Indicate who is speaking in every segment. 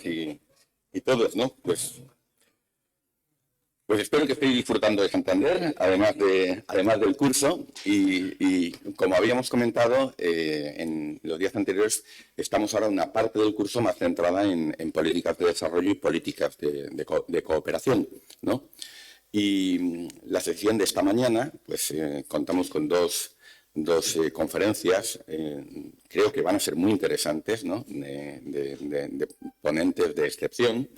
Speaker 1: todas y todos, ¿no? Pues espero que estéis disfrutando de Santander, además del curso. Y como habíamos comentado en los días anteriores, estamos ahora en una parte del curso más centrada en políticas de desarrollo y políticas de cooperación, ¿no? Y la sesión de esta mañana, pues contamos con dos conferencias, creo que van a ser muy interesantes, ¿no? De ponentes de excepción,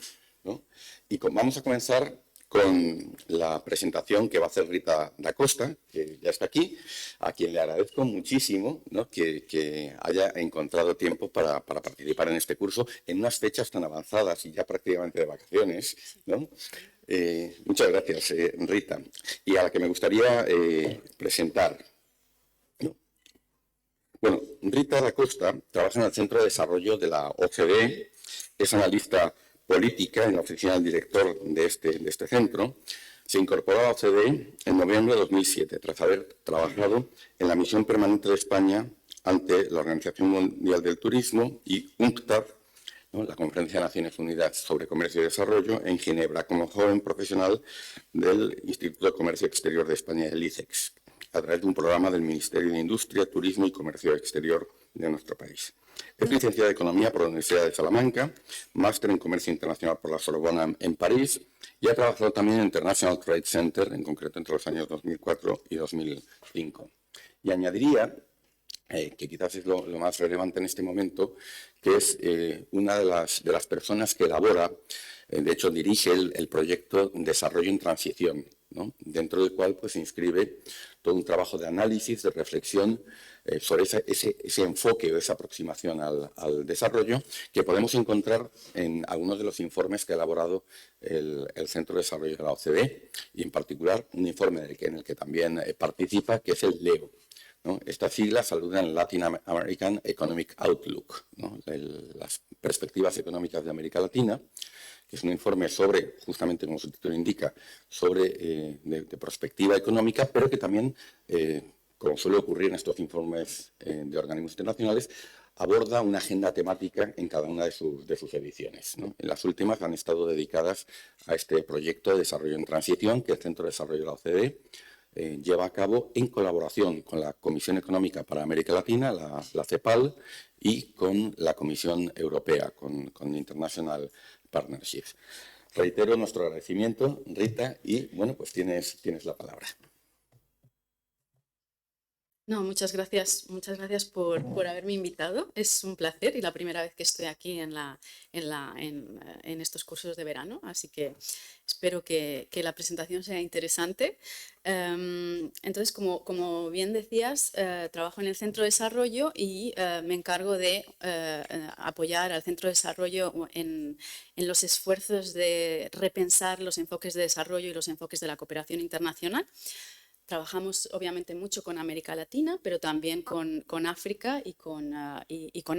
Speaker 1: ¿no? Y vamos a comenzar con la presentación que va a hacer Rita da Costa, que ya está aquí, a quien le agradezco muchísimo, ¿no? que haya encontrado tiempo para participar en este curso en unas fechas tan avanzadas y ya prácticamente de vacaciones, ¿no? Muchas gracias, Rita. Y a la que me gustaría presentar. ¿No? Bueno, Rita da Costa trabaja en el Centro de Desarrollo de la OCDE, es analista política en la oficina del director de este centro. Se incorporó a la OCDE en noviembre de 2007, tras haber trabajado en la misión permanente de España ante la Organización Mundial del Turismo y UNCTAD, ¿no? La Conferencia de Naciones Unidas sobre Comercio y Desarrollo, en Ginebra, como joven profesional del Instituto de Comercio Exterior de España, el ICEX, a través de un programa del Ministerio de Industria, Turismo y Comercio Exterior de nuestro país. Es licenciada en Economía por la Universidad de Salamanca, máster en Comercio Internacional por la Sorbona en París y ha trabajado también en International Trade Center, en concreto entre los años 2004 y 2005. Y añadiría, que quizás es lo más relevante en este momento, que es una de las personas que elabora, de hecho dirige el proyecto Desarrollo en Transición, ¿no? Dentro del cual pues, se inscribe todo un trabajo de análisis, de reflexión sobre ese enfoque o esa aproximación al desarrollo que podemos encontrar en algunos de los informes que ha elaborado el Centro de Desarrollo de la OCDE y en particular un informe en el que también participa, que es el LEO, ¿no? Estas siglas saludan Latin American Economic Outlook, ¿no? Las perspectivas económicas de América Latina, que es un informe sobre, justamente como su título indica, sobre de perspectiva económica, pero que también, como suele ocurrir en estos informes de organismos internacionales, aborda una agenda temática en cada una de sus ediciones, ¿no? En las últimas han estado dedicadas a este proyecto de desarrollo en transición que el Centro de Desarrollo de la OCDE lleva a cabo en colaboración con la Comisión Económica para América Latina, la CEPAL, y con la Comisión Europea, con International Partnerships. Reitero nuestro agradecimiento, Rita, y bueno, pues tienes la palabra.
Speaker 2: No, muchas gracias por haberme invitado. Es un placer y la primera vez que estoy aquí en estos cursos de verano, así que espero que la presentación sea interesante. Entonces, como bien decías, trabajo en el Centro de Desarrollo y me encargo de apoyar al Centro de Desarrollo en los esfuerzos de repensar los enfoques de desarrollo y los enfoques de la cooperación internacional. Trabajamos obviamente mucho con América Latina, pero también con África y con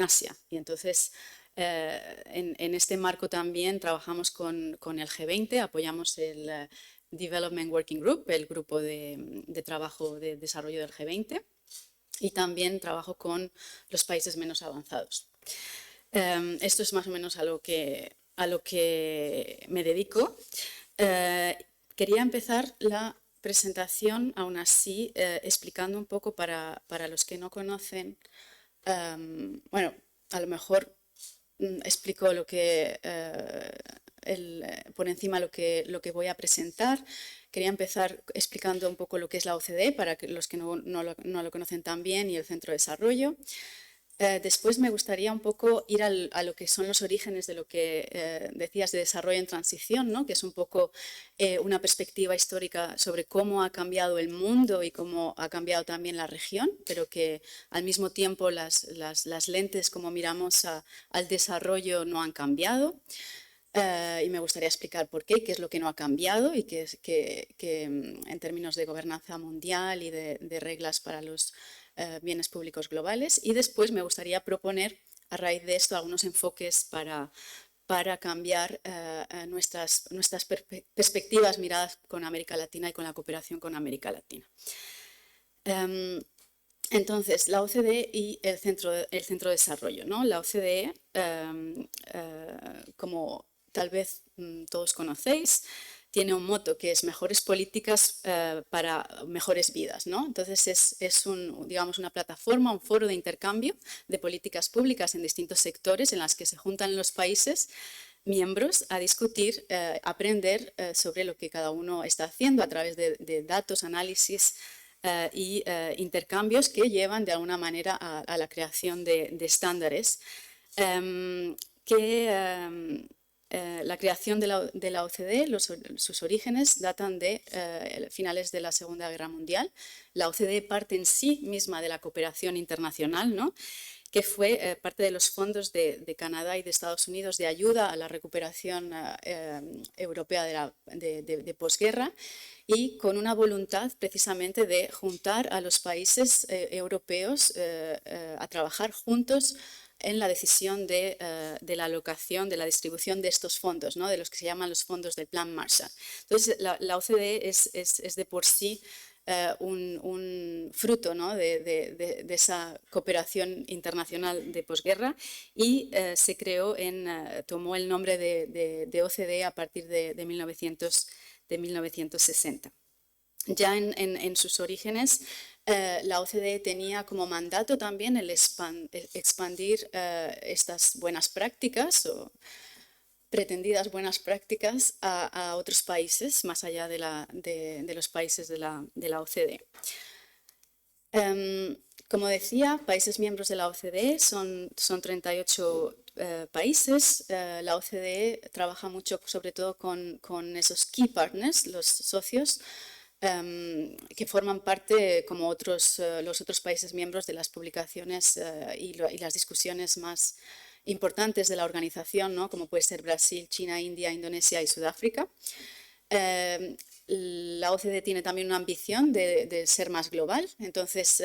Speaker 2: Asia. Y entonces, en este marco también trabajamos con el G20, apoyamos el Development Working Group, el grupo de trabajo de desarrollo del G20, y también trabajo con los países menos avanzados. Esto es más o menos a lo que me dedico. Quería empezar la presentación, aún así, explicando un poco para los que no conocen, bueno, a lo mejor explico lo que, por encima lo que voy a presentar. Quería empezar explicando un poco lo que es la OCDE, para los que no lo conocen tan bien, y el Centro de Desarrollo. Después me gustaría un poco ir a lo que son los orígenes de lo que decías de desarrollo en transición, ¿no? Que es un poco una perspectiva histórica sobre cómo ha cambiado el mundo y cómo ha cambiado también la región, pero que al mismo tiempo las lentes como miramos al desarrollo no han cambiado. Y me gustaría explicar por qué es lo que no ha cambiado y que en términos de gobernanza mundial y de reglas para los bienes públicos globales. Y después me gustaría proponer a raíz de esto algunos enfoques para cambiar nuestras perspectivas miradas con América Latina y con la cooperación con América Latina. Entonces, la OCDE y el centro de desarrollo, ¿no? La OCDE, como tal vez todos conocéis, tiene un moto que es mejores políticas para mejores vidas, ¿no? Entonces es digamos, una plataforma, un foro de intercambio de políticas públicas en distintos sectores en las que se juntan los países miembros a discutir, aprender sobre lo que cada uno está haciendo a través de datos, análisis y intercambios que llevan de alguna manera a la creación de estándares la creación de la OCDE, sus orígenes datan de finales de la Segunda Guerra Mundial. La OCDE parte en sí misma de la cooperación internacional, ¿no? Que fue parte de los fondos de Canadá y de Estados Unidos de ayuda a la recuperación europea de posguerra, y con una voluntad precisamente de juntar a los países europeos a trabajar juntos en la decisión de la alocación, de la distribución de estos fondos, ¿no? De los que se llaman los fondos del Plan Marshall. Entonces, la OCDE es de por sí un fruto, ¿no? de esa cooperación internacional de posguerra, y se creó tomó el nombre de OCDE a partir de 1960. Ya en sus orígenes, la OCDE tenía como mandato también el expandir estas buenas prácticas o pretendidas buenas prácticas a otros países más allá de los países de la OCDE. Como decía, países miembros de la OCDE son 38 países. La OCDE trabaja mucho sobre todo con esos key partners, los socios, que forman parte, como los otros países miembros, de las publicaciones y las discusiones más importantes de la organización, ¿no? Como puede ser Brasil, China, India, Indonesia y Sudáfrica. La OCDE tiene también una ambición de ser más global, entonces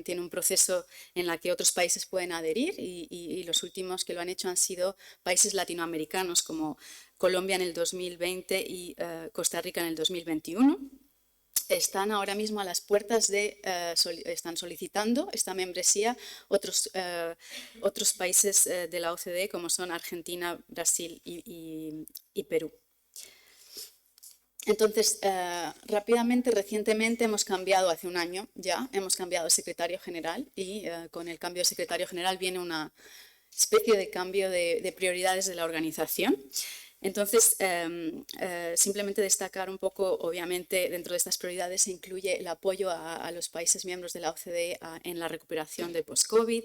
Speaker 2: tiene un proceso en el que otros países pueden adherir, y los últimos que lo han hecho han sido países latinoamericanos como Colombia en el 2020 y Costa Rica en el 2021. Están ahora mismo a las puertas están solicitando esta membresía otros países de la OCDE, como son Argentina, Brasil y Perú. Entonces, rápidamente, recientemente hace un año ya, hemos cambiado de secretario general, y con el cambio de secretario general viene una especie de cambio de prioridades de la organización. Entonces, simplemente destacar un poco, obviamente, dentro de estas prioridades se incluye el apoyo a los países miembros de la OCDE en la recuperación de post-COVID.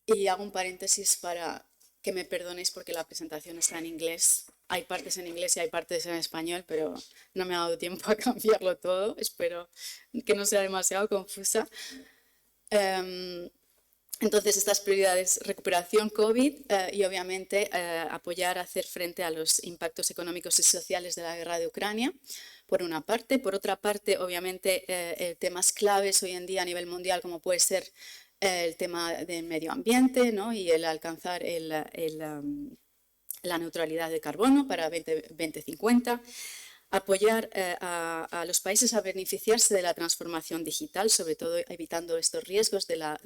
Speaker 2: Y hago un paréntesis para que me perdonéis porque la presentación está en inglés. Hay partes en inglés y hay partes en español, pero no me ha dado tiempo a cambiarlo todo. Espero que no sea demasiado confusa. Entonces, estas prioridades: recuperación COVID y obviamente apoyar a hacer frente a los impactos económicos y sociales de la guerra de Ucrania, por una parte. Por otra parte, obviamente, temas claves hoy en día a nivel mundial, como puede ser el tema del medio ambiente, ¿no? Y el alcanzar la neutralidad de carbono para 2050. Apoyar a los países a beneficiarse de la transformación digital, sobre todo evitando estos riesgos de la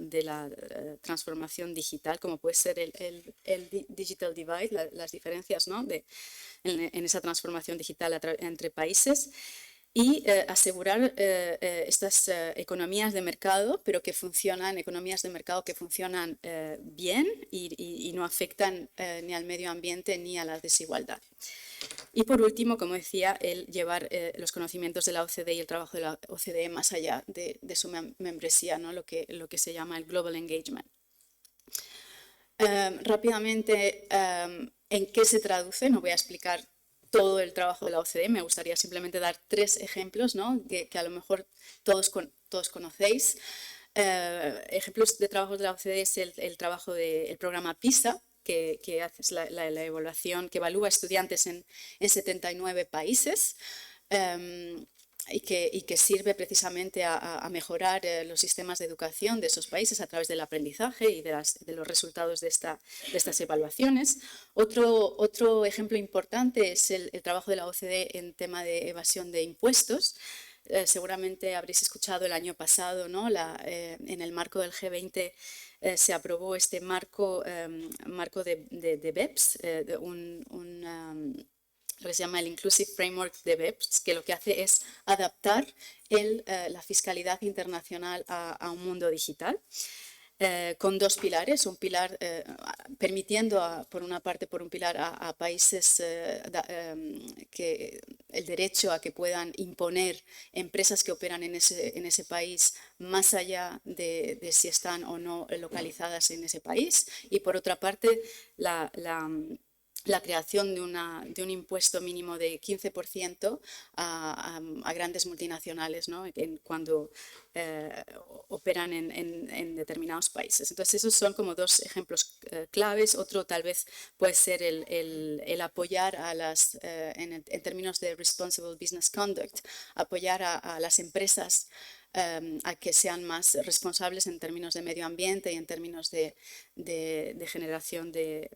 Speaker 2: transformación digital, como puede ser el digital divide, las diferencias, ¿no? en esa transformación digital entre países, y asegurar estas economías de mercado, pero economías de mercado que funcionan bien y no afectan ni al medio ambiente ni a la desigualdad. Y por último, como decía, el llevar los conocimientos de la OCDE y el trabajo de la OCDE más allá de su membresía, ¿no? lo que se llama el Global Engagement. Rápidamente, ¿en qué se traduce? No voy a explicar todo el trabajo de la OCDE, me gustaría simplemente dar 3 ejemplos, ¿no? que a lo mejor todos conocéis. Ejemplos de trabajos de la OCDE es el trabajo del programa PISA, que hace la evaluación, que evalúa estudiantes en 79 países y que sirve precisamente a mejorar los sistemas de educación de esos países a través del aprendizaje y de los resultados de estas evaluaciones. Otro ejemplo importante es el trabajo de la OCDE en tema de evasión de impuestos. seguramente habréis escuchado el año pasado, ¿no? En el marco del G20 se aprobó este marco de BEPS, lo que se llama el Inclusive Framework de BEPS, que lo que hace es adaptar la fiscalidad internacional a un mundo digital. Con dos pilares, un pilar permitiendo, por una parte, por un pilar a países que el derecho a que puedan imponer empresas que operan en ese país más allá de si están o no localizadas en ese país, y por otra parte la creación de un impuesto mínimo de 15% a grandes multinacionales, ¿no? Cuando operan en determinados países. Entonces, esos son como dos ejemplos claves. Otro tal vez puede ser el apoyar a en términos de Responsible Business Conduct, apoyar a las empresas a que sean más responsables en términos de medio ambiente y en términos de generación de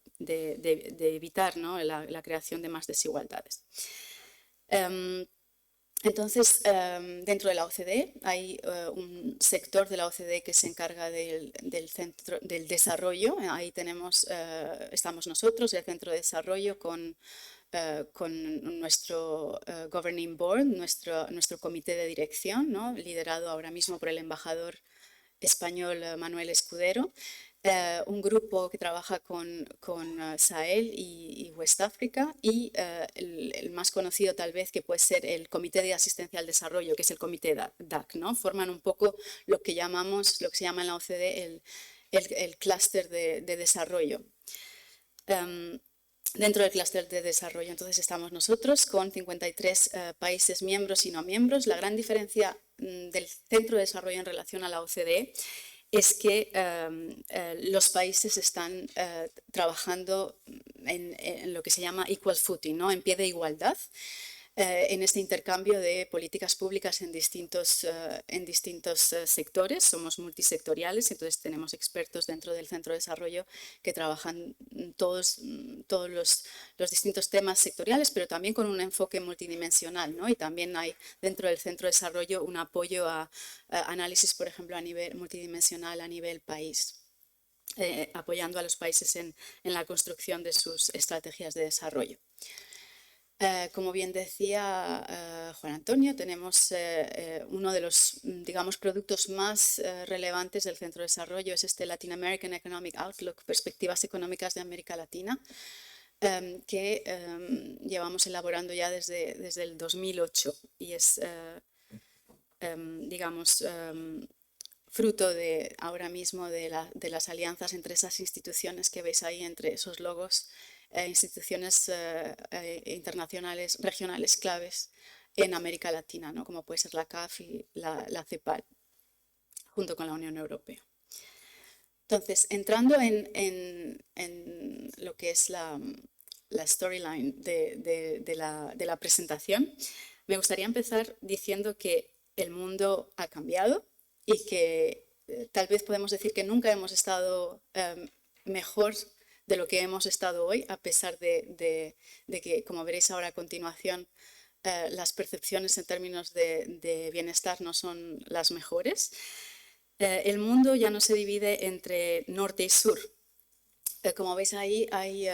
Speaker 2: evitar, ¿no? la creación de más desigualdades. Entonces, dentro de la OCDE hay un sector de la OCDE que se encarga del desarrollo. Ahí estamos nosotros, el Centro de Desarrollo, con nuestro Governing Board, nuestro comité de dirección, ¿no? Liderado ahora mismo por el embajador español Manuel Escudero. Un grupo que trabaja con Sahel y West África, y el más conocido tal vez, que puede ser el Comité de Asistencia al Desarrollo, que es el Comité DAC, ¿no? Forman un poco lo que se llama en la OCDE el clúster de desarrollo. Dentro del clúster de desarrollo, entonces, estamos nosotros con 53 países miembros y no miembros. La gran diferencia del Centro de Desarrollo en relación a la OCDE es que los países están trabajando en lo que se llama equal footing, ¿no? En pie de igualdad, en este intercambio de políticas públicas en distintos sectores. Somos multisectoriales, entonces tenemos expertos dentro del Centro de Desarrollo que trabajan todos los distintos temas sectoriales, pero también con un enfoque multidimensional, ¿no? Y también hay dentro del Centro de Desarrollo un apoyo a análisis, por ejemplo, a nivel multidimensional, a nivel país, apoyando a los países en la construcción de sus estrategias de desarrollo. Como bien decía Juan Antonio, tenemos uno de los, digamos, productos más relevantes del Centro de Desarrollo, es este Latin American Economic Outlook, Perspectivas Económicas de América Latina, que llevamos elaborando ya desde el 2008, y es, digamos, fruto ahora mismo de las alianzas entre esas instituciones que veis ahí, entre esos logos, instituciones internacionales, regionales claves en América Latina, ¿no? Como puede ser la CAF y la CEPAL, junto con la Unión Europea. Entonces, entrando en lo que es la storyline de la presentación, me gustaría empezar diciendo que el mundo ha cambiado y que tal vez podemos decir que nunca hemos estado mejor de lo que hemos estado hoy, a pesar de que, como veréis ahora a continuación, las percepciones en términos de bienestar no son las mejores. El mundo ya no se divide entre norte y sur. Como veis ahí, hay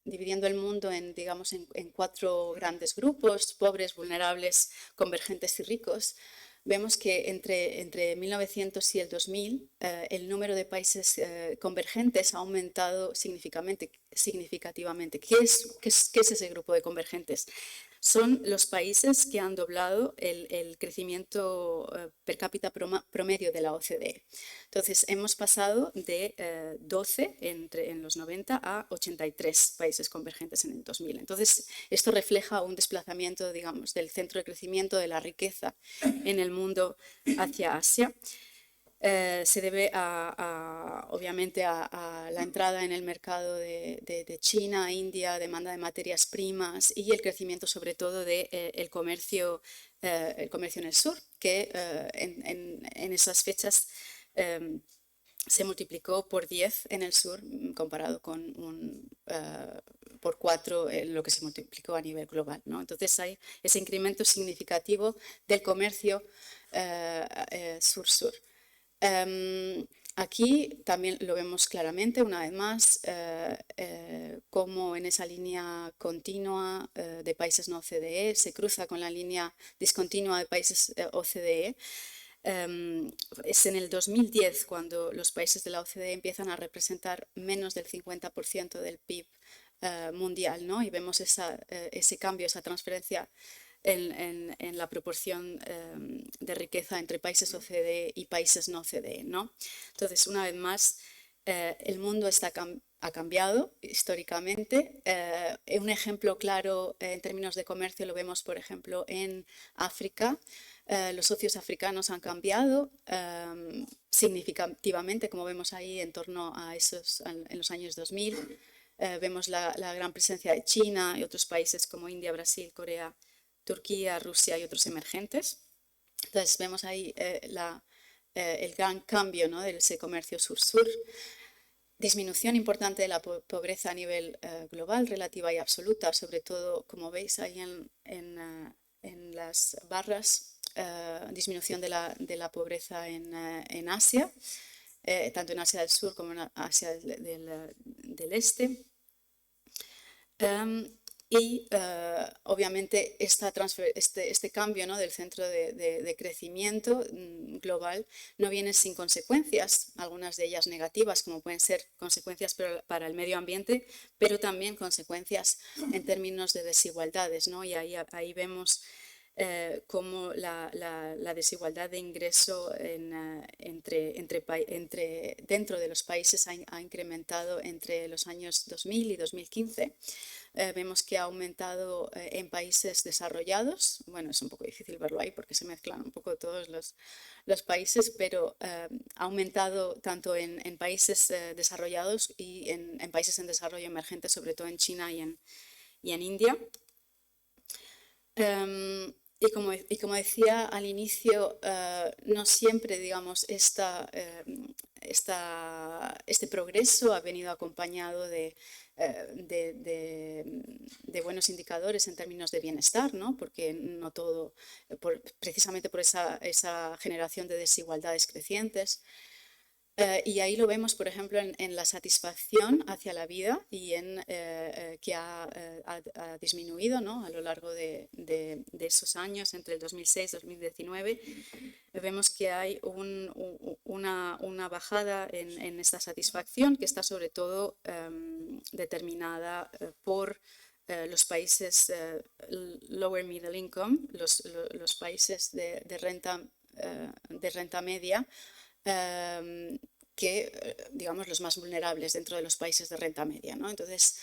Speaker 2: dividiendo el mundo digamos, en cuatro grandes grupos: pobres, vulnerables, convergentes y ricos. Vemos que entre 1900 y el 2000 el número de países convergentes ha aumentado significativamente. ¿Qué es ese grupo de convergentes? Son los países que han doblado el crecimiento per cápita promedio de la OCDE. Entonces, hemos pasado de 12 en los 90 a 83 países convergentes en el 2000. Entonces, esto refleja un desplazamiento, digamos, del centro de crecimiento de la riqueza en el mundo hacia Asia. Se debe obviamente a la entrada en el mercado de China, India, demanda de materias primas y el crecimiento sobre todo del comercio en el sur, que en esas fechas se multiplicó por 10 en el sur, comparado con por 4 lo que se multiplicó a nivel global, ¿no? Entonces hay ese incremento significativo del comercio sur-sur. Aquí también lo vemos claramente, una vez más, cómo en esa línea continua de países no OCDE se cruza con la línea discontinua de países OCDE. Es en el 2010 cuando los países de la OCDE empiezan a representar menos del 50% del PIB mundial, ¿no? Y vemos ese cambio, esa transferencia en la proporción de riqueza entre países OCDE y países no OCDE, ¿no? Entonces, una vez más, el mundo ha cambiado históricamente. Un ejemplo claro en términos de comercio lo vemos, por ejemplo, en África. Los socios africanos han cambiado significativamente, como vemos ahí, en torno a en los años 2000. Vemos la gran presencia de China y otros países como India, Brasil, Corea, Turquía, Rusia y otros emergentes. Entonces vemos ahí el gran cambio, ¿no?, de ese comercio sur-sur. Disminución importante de la pobreza a nivel global, relativa y absoluta, sobre todo, como veis ahí en las barras, disminución de la pobreza en Asia, tanto en Asia del Sur como en Asia del Este. Y obviamente este cambio, ¿no?, del centro de crecimiento global no viene sin consecuencias, algunas de ellas negativas, como pueden ser consecuencias para el medio ambiente, pero también consecuencias en términos de desigualdades, ¿no? Y ahí vemos cómo la desigualdad de ingreso dentro de los países ha incrementado entre los años 2000 y 2015. Vemos que ha aumentado en países desarrollados. Bueno, es un poco difícil verlo ahí porque se mezclan un poco todos los países, pero ha aumentado tanto en países desarrollados y en países en desarrollo emergente, sobre todo en China y en India. Y como decía al inicio, no siempre, digamos, este progreso ha venido acompañado de buenos indicadores en términos de bienestar, ¿no? Porque no todo, precisamente por esa generación de desigualdades crecientes. Y ahí lo vemos, por ejemplo, en la satisfacción hacia la vida y que ha disminuido, ¿no?, a lo largo de esos años, entre el 2006 y 2019. Vemos que hay una bajada en esta satisfacción que está sobre todo determinada por los países lower middle income, los países de renta media, digamos, los más vulnerables dentro de los países de renta media, ¿no? Entonces,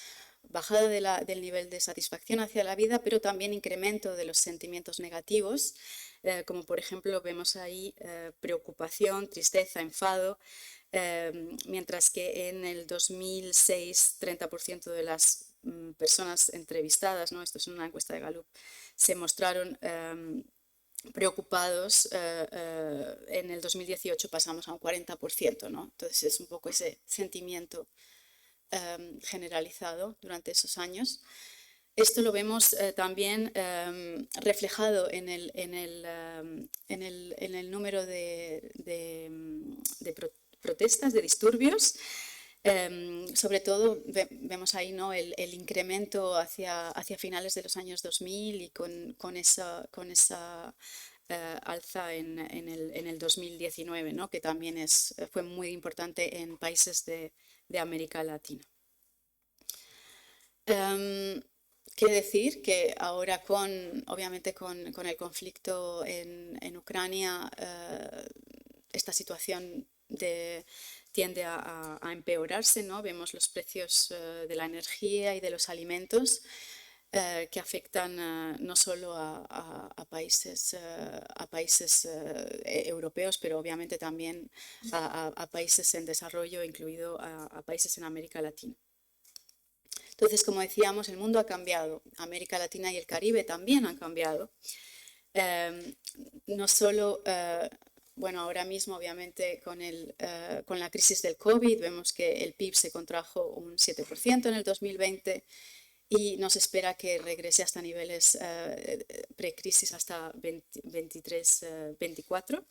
Speaker 2: bajada del nivel de satisfacción hacia la vida, pero también incremento de los sentimientos negativos, como por ejemplo vemos ahí preocupación, tristeza, enfado, mientras que en el 2006 30% de las personas entrevistadas, ¿no?, esto es una encuesta de Gallup, se mostraron preocupados. En el 2018 pasamos a un 40%, ¿no? Entonces es un poco ese sentimiento generalizado durante esos años. Esto lo vemos también reflejado en el número de protestas, de disturbios. Sobre todo vemos ahí, ¿no?, el incremento hacia finales de los años 2000 y con esa alza en el 2019, ¿no?, que también fue muy importante en países de América Latina. Quiere decir que ahora obviamente con el conflicto en Ucrania, esta situación tiende a empeorarse, ¿no? Vemos los precios de la energía y de los alimentos que afectan no solo a países europeos, pero obviamente también a países en desarrollo, incluido a países en América Latina. Entonces, como decíamos, el mundo ha cambiado. América Latina y el Caribe también han cambiado. No solo, bueno, ahora mismo obviamente con la crisis del COVID vemos que el PIB se contrajo un 7% en el 2020 y nos espera que regrese hasta niveles precrisis hasta 23-24.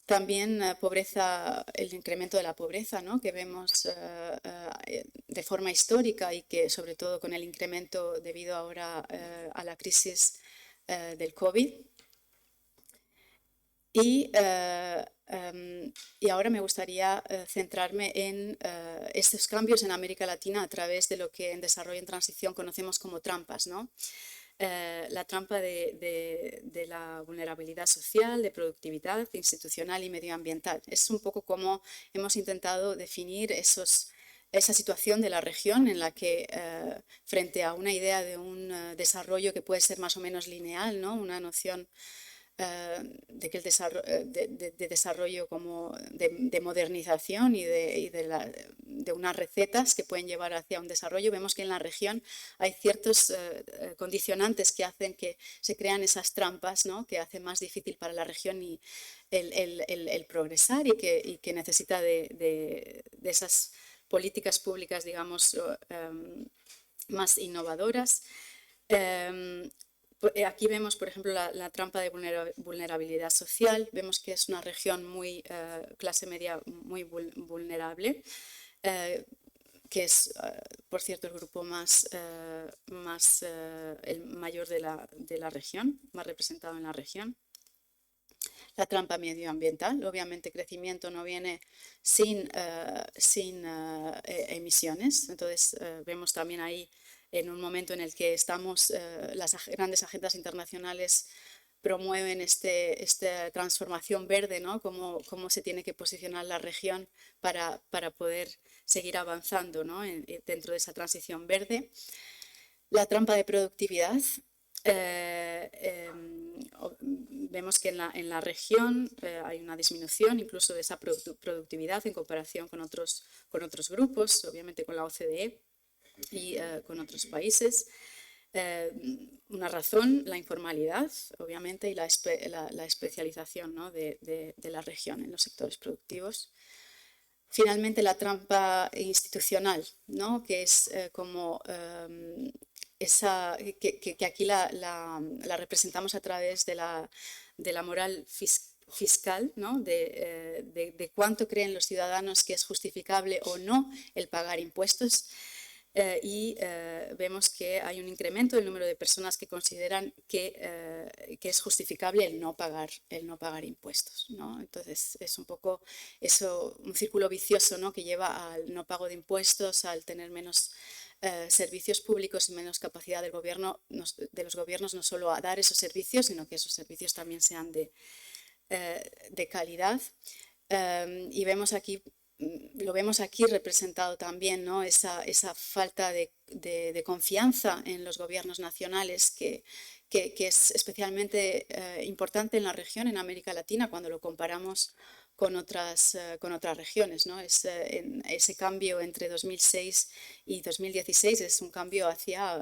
Speaker 2: También pobreza, el incremento de la pobreza, ¿no? Que vemos de forma histórica y que sobre todo con el incremento debido ahora a la crisis del COVID. Y ahora me gustaría centrarme en estos cambios en América Latina a través de lo que en desarrollo en transición conocemos como trampas, ¿no? La trampa de la vulnerabilidad social, de productividad, institucional y medioambiental. Es un poco como hemos intentado definir esa situación de la región en la que frente a una idea de un desarrollo que puede ser más o menos lineal, ¿no? Una noción de que el desarrollo como de modernización y de unas recetas que pueden llevar hacia un desarrollo, vemos que en la región hay ciertos condicionantes que hacen que se crean esas trampas, ¿no? Que hacen más difícil para la región y el progresar y que necesita de esas políticas públicas, digamos, más innovadoras. Aquí vemos, por ejemplo, la trampa de vulnerabilidad social. Vemos que es una región muy clase media, muy vulnerable, que es, por cierto, el grupo el mayor de la región, más representado en la región. La trampa medioambiental, obviamente crecimiento no viene sin emisiones, entonces vemos también ahí en un momento en el que estamos, las grandes agendas internacionales promueven esta transformación verde, ¿no? Cómo se tiene que posicionar la región para poder seguir avanzando, ¿no? Dentro de esa transición verde. La trampa de productividad. Vemos que en la región hay una disminución incluso de esa productividad en comparación con otros grupos, obviamente con la OCDE y con otros países. Una razón, la informalidad, obviamente, y la especialización, ¿no? de la región en los sectores productivos. Finalmente, la trampa institucional, ¿no? Que es como que aquí la representamos a través de la moral fiscal, ¿no? de cuánto creen los ciudadanos que es justificable o no el pagar impuestos. Vemos que hay un incremento del número de personas que consideran que es justificable el no pagar impuestos, ¿no? Entonces es un poco eso, un círculo vicioso, ¿no? Que lleva al no pago de impuestos, al tener menos servicios públicos y menos capacidad de los gobiernos no solo a dar esos servicios, sino que esos servicios también sean de calidad. Y lo vemos aquí representado también, ¿no? Esa falta de confianza en los gobiernos nacionales que es especialmente importante en la región, en América Latina, cuando lo comparamos con otras regiones, ¿no? Ese cambio entre 2006 y 2016 es un cambio hacia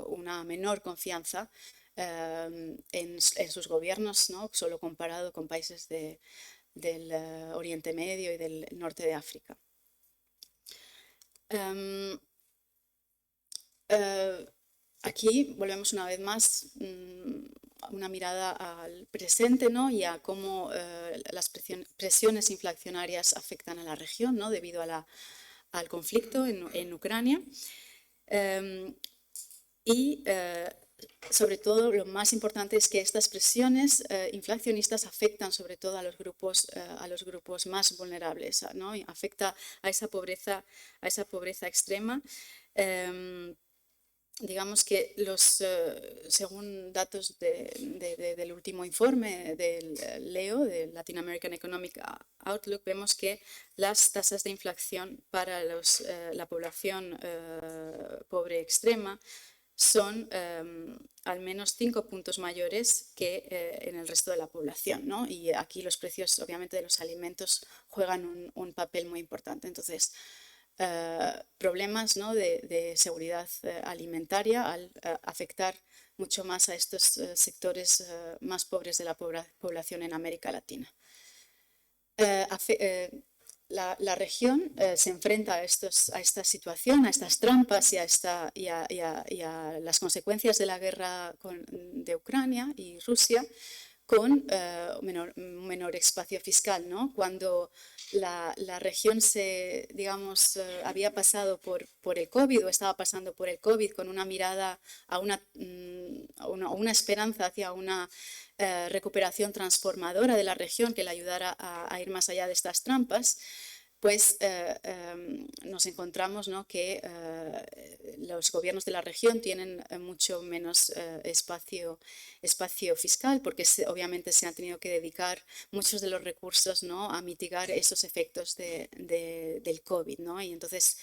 Speaker 2: una menor confianza en sus gobiernos, ¿no? Solo comparado con países del Oriente Medio y del norte de África. Aquí volvemos una vez más una mirada al presente, ¿no? Y a cómo las presiones inflacionarias afectan a la región, ¿no? Debido al conflicto en Ucrania. Sobre todo, lo más importante es que estas presiones inflacionistas afectan sobre todo a los grupos más vulnerables, ¿no? Y afecta a esa pobreza extrema. Digamos que según datos del último informe del LEO, del Latin American Economic Outlook, vemos que las tasas de inflación para la población pobre extrema son al menos 5 puntos mayores que en el resto de la población, ¿no? Y aquí los precios, obviamente, de los alimentos juegan un papel muy importante. Entonces, problemas, ¿no? de seguridad alimentaria al afectar mucho más a estos sectores más pobres de la población en América Latina. la región se enfrenta a esta situación, a estas trampas y a las consecuencias de la guerra de Ucrania y Rusia con un menor espacio fiscal, ¿no? Cuando la región había pasado por el COVID o estaba pasando por el COVID con una mirada a una esperanza hacia una recuperación transformadora de la región que le ayudara a ir más allá de estas trampas, pues nos encontramos, ¿no?, que los gobiernos de la región tienen mucho menos espacio fiscal porque obviamente se han tenido que dedicar muchos de los recursos, ¿no?, a mitigar esos efectos del COVID, ¿no? Y entonces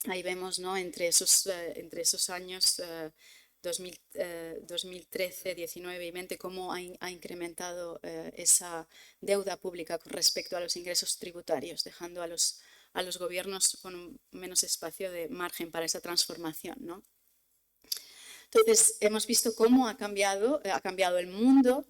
Speaker 2: ahí vemos, ¿no?, entre esos años 2013, 19 y 20, cómo ha incrementado esa deuda pública con respecto a los ingresos tributarios, dejando a los gobiernos con menos espacio de margen para esa transformación, ¿no? Entonces, hemos visto cómo ha cambiado el mundo,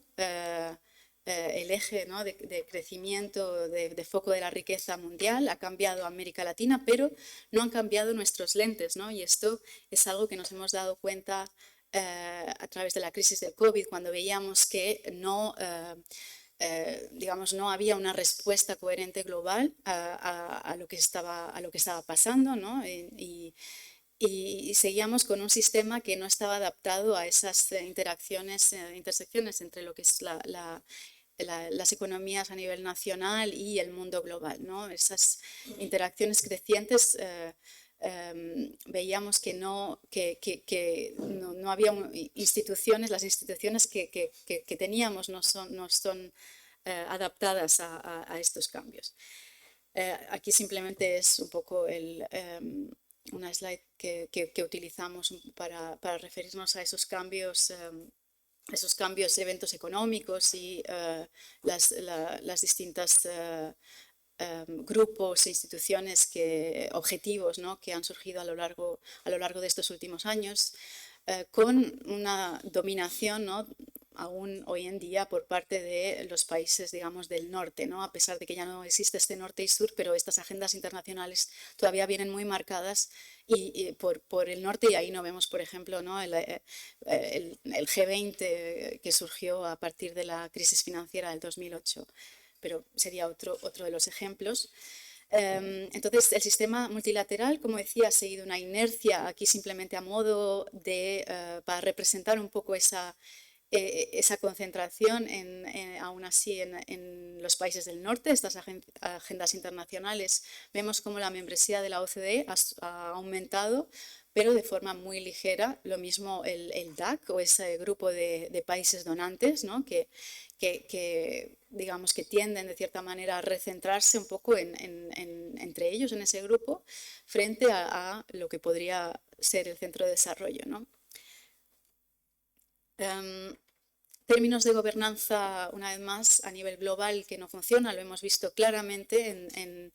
Speaker 2: el eje, ¿no?, de crecimiento, de foco de la riqueza mundial, ha cambiado América Latina, pero no han cambiado nuestros lentes, ¿no? Y esto es algo que nos hemos dado cuenta a través de la crisis del COVID, cuando veíamos que no había una respuesta coherente global a lo que estaba pasando, ¿no? Y seguíamos con un sistema que no estaba adaptado a esas intersecciones entre lo que es las economías a nivel nacional y el mundo global, ¿no? Esas interacciones crecientes veíamos que no había instituciones, las instituciones que teníamos no son adaptadas a estos cambios. Aquí simplemente es un poco una slide que utilizamos para referirnos a esos cambios, eventos económicos y las distintas grupos e instituciones objetivos, ¿no?, que han surgido a lo largo de estos últimos años, con una dominación, ¿no?, aún hoy en día por parte de los países, digamos, del norte, ¿no? A pesar de que ya no existe este norte y sur, pero estas agendas internacionales todavía vienen muy marcadas y por el norte, y ahí no vemos, por ejemplo, ¿no?, el G20 que surgió a partir de la crisis financiera del 2008, pero sería otro de los ejemplos. Entonces, el sistema multilateral, como decía, ha seguido una inercia aquí simplemente a modo para representar un poco esa concentración aún así en los países del norte, estas agendas internacionales. Vemos como la membresía de la OCDE ha aumentado, pero de forma muy ligera. Lo mismo el DAC o ese grupo de países donantes, ¿no?, que digamos que tienden de cierta manera a recentrarse un poco entre ellos en ese grupo frente a lo que podría ser el centro de desarrollo, ¿no? Términos de gobernanza, una vez más, a nivel global que no funciona, lo hemos visto claramente en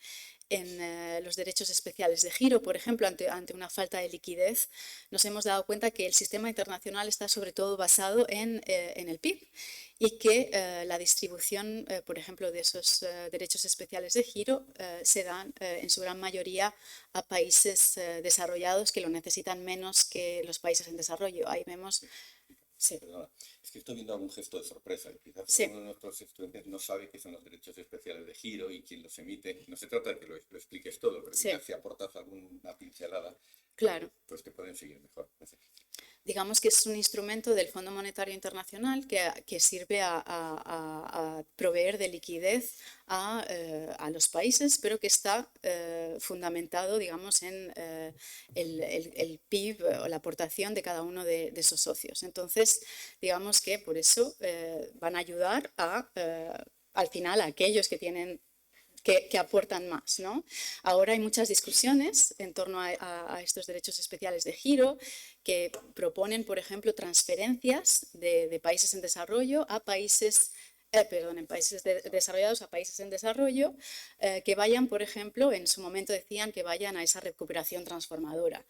Speaker 2: los derechos especiales de giro, por ejemplo, ante una falta de liquidez. Nos hemos dado cuenta que el sistema internacional está sobre todo basado en el PIB y que la distribución, por ejemplo, de esos derechos especiales de giro se dan en su gran mayoría a países desarrollados que lo necesitan menos que los países en desarrollo. Ahí vemos... Sí.
Speaker 1: Perdona, es que estoy viendo algún gesto de sorpresa. Quizás
Speaker 2: sí.
Speaker 1: Uno de nuestros estudiantes no sabe qué son los derechos especiales de giro y quién los emite. No se trata de que lo expliques todo, pero
Speaker 2: sí.
Speaker 1: si aportas alguna pincelada,
Speaker 2: claro,
Speaker 1: pues te pueden seguir mejor. Gracias.
Speaker 2: Digamos que es un instrumento del Fondo Monetario Internacional que sirve a proveer de liquidez a los países, pero que está fundamentado, digamos, en el PIB o la aportación de cada uno de esos socios. Entonces, digamos que por eso van a ayudar al final a aquellos que tienen que aportan más, ¿no? Ahora hay muchas discusiones en torno a estos derechos especiales de giro que proponen, por ejemplo, transferencias de países en desarrollo a países perdón, en países desarrollados a países en desarrollo, que vayan, por ejemplo, en su momento decían que vayan a esa recuperación transformadora.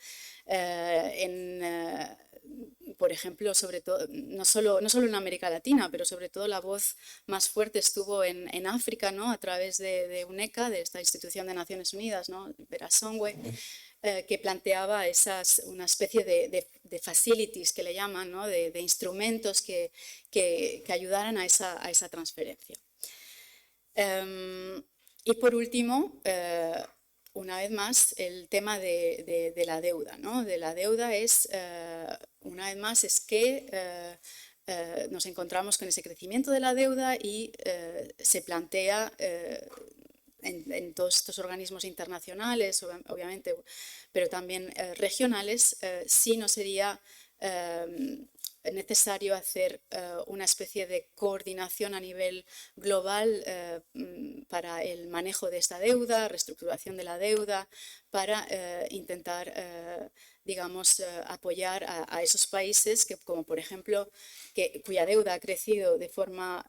Speaker 2: Por ejemplo, sobre todo, no solo en América Latina, pero sobre todo la voz más fuerte estuvo en África, ¿no? A través de UNECA, de esta institución de Naciones Unidas, ¿no? Vera Songwe, que planteaba una especie de facilities que le llaman, ¿no? de instrumentos que ayudaran a esa transferencia. Y por último, una vez más, el tema de la deuda, ¿no? De la deuda es, una vez más, es que nos encontramos con ese crecimiento de la deuda y se plantea en todos estos organismos internacionales, obviamente, pero también regionales, si no sería necesario hacer una especie de coordinación a nivel global para el manejo de esta deuda, reestructuración de la deuda, para intentar, digamos, apoyar a esos países que, como por ejemplo, cuya deuda ha crecido de forma,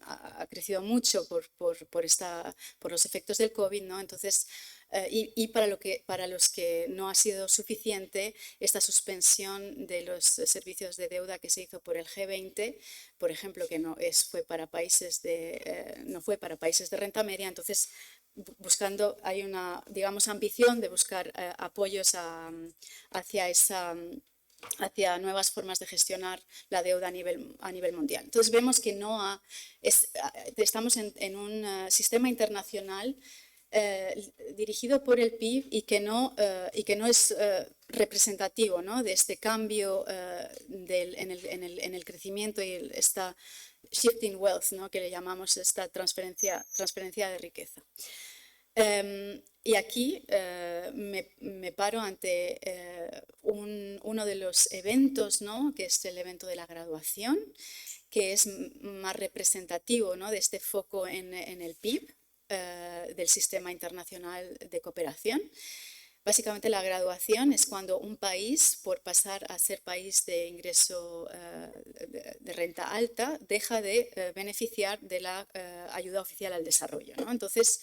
Speaker 2: ha crecido mucho por los efectos del COVID, ¿no? Entonces, y para los que no ha sido suficiente esta suspensión de los servicios de deuda que se hizo por el G20, por ejemplo, que no fue para países de renta media. Entonces, buscando, hay una, digamos, ambición de buscar apoyos hacia nuevas formas de gestionar la deuda a nivel mundial. Entonces vemos que estamos en un sistema internacional dirigido por el PIB y que no es representativo, ¿no? De este cambio en el crecimiento y esta shifting wealth, ¿no? Que le llamamos esta transferencia de riqueza. Y aquí me paro ante uno de los eventos, ¿no? Que es el evento de la graduación, que es más representativo, ¿no? De este foco en el PIB del sistema internacional de cooperación. Básicamente la graduación es cuando un país, por pasar a ser país de ingreso de renta alta, deja de beneficiar de la ayuda oficial al desarrollo, ¿no? Entonces,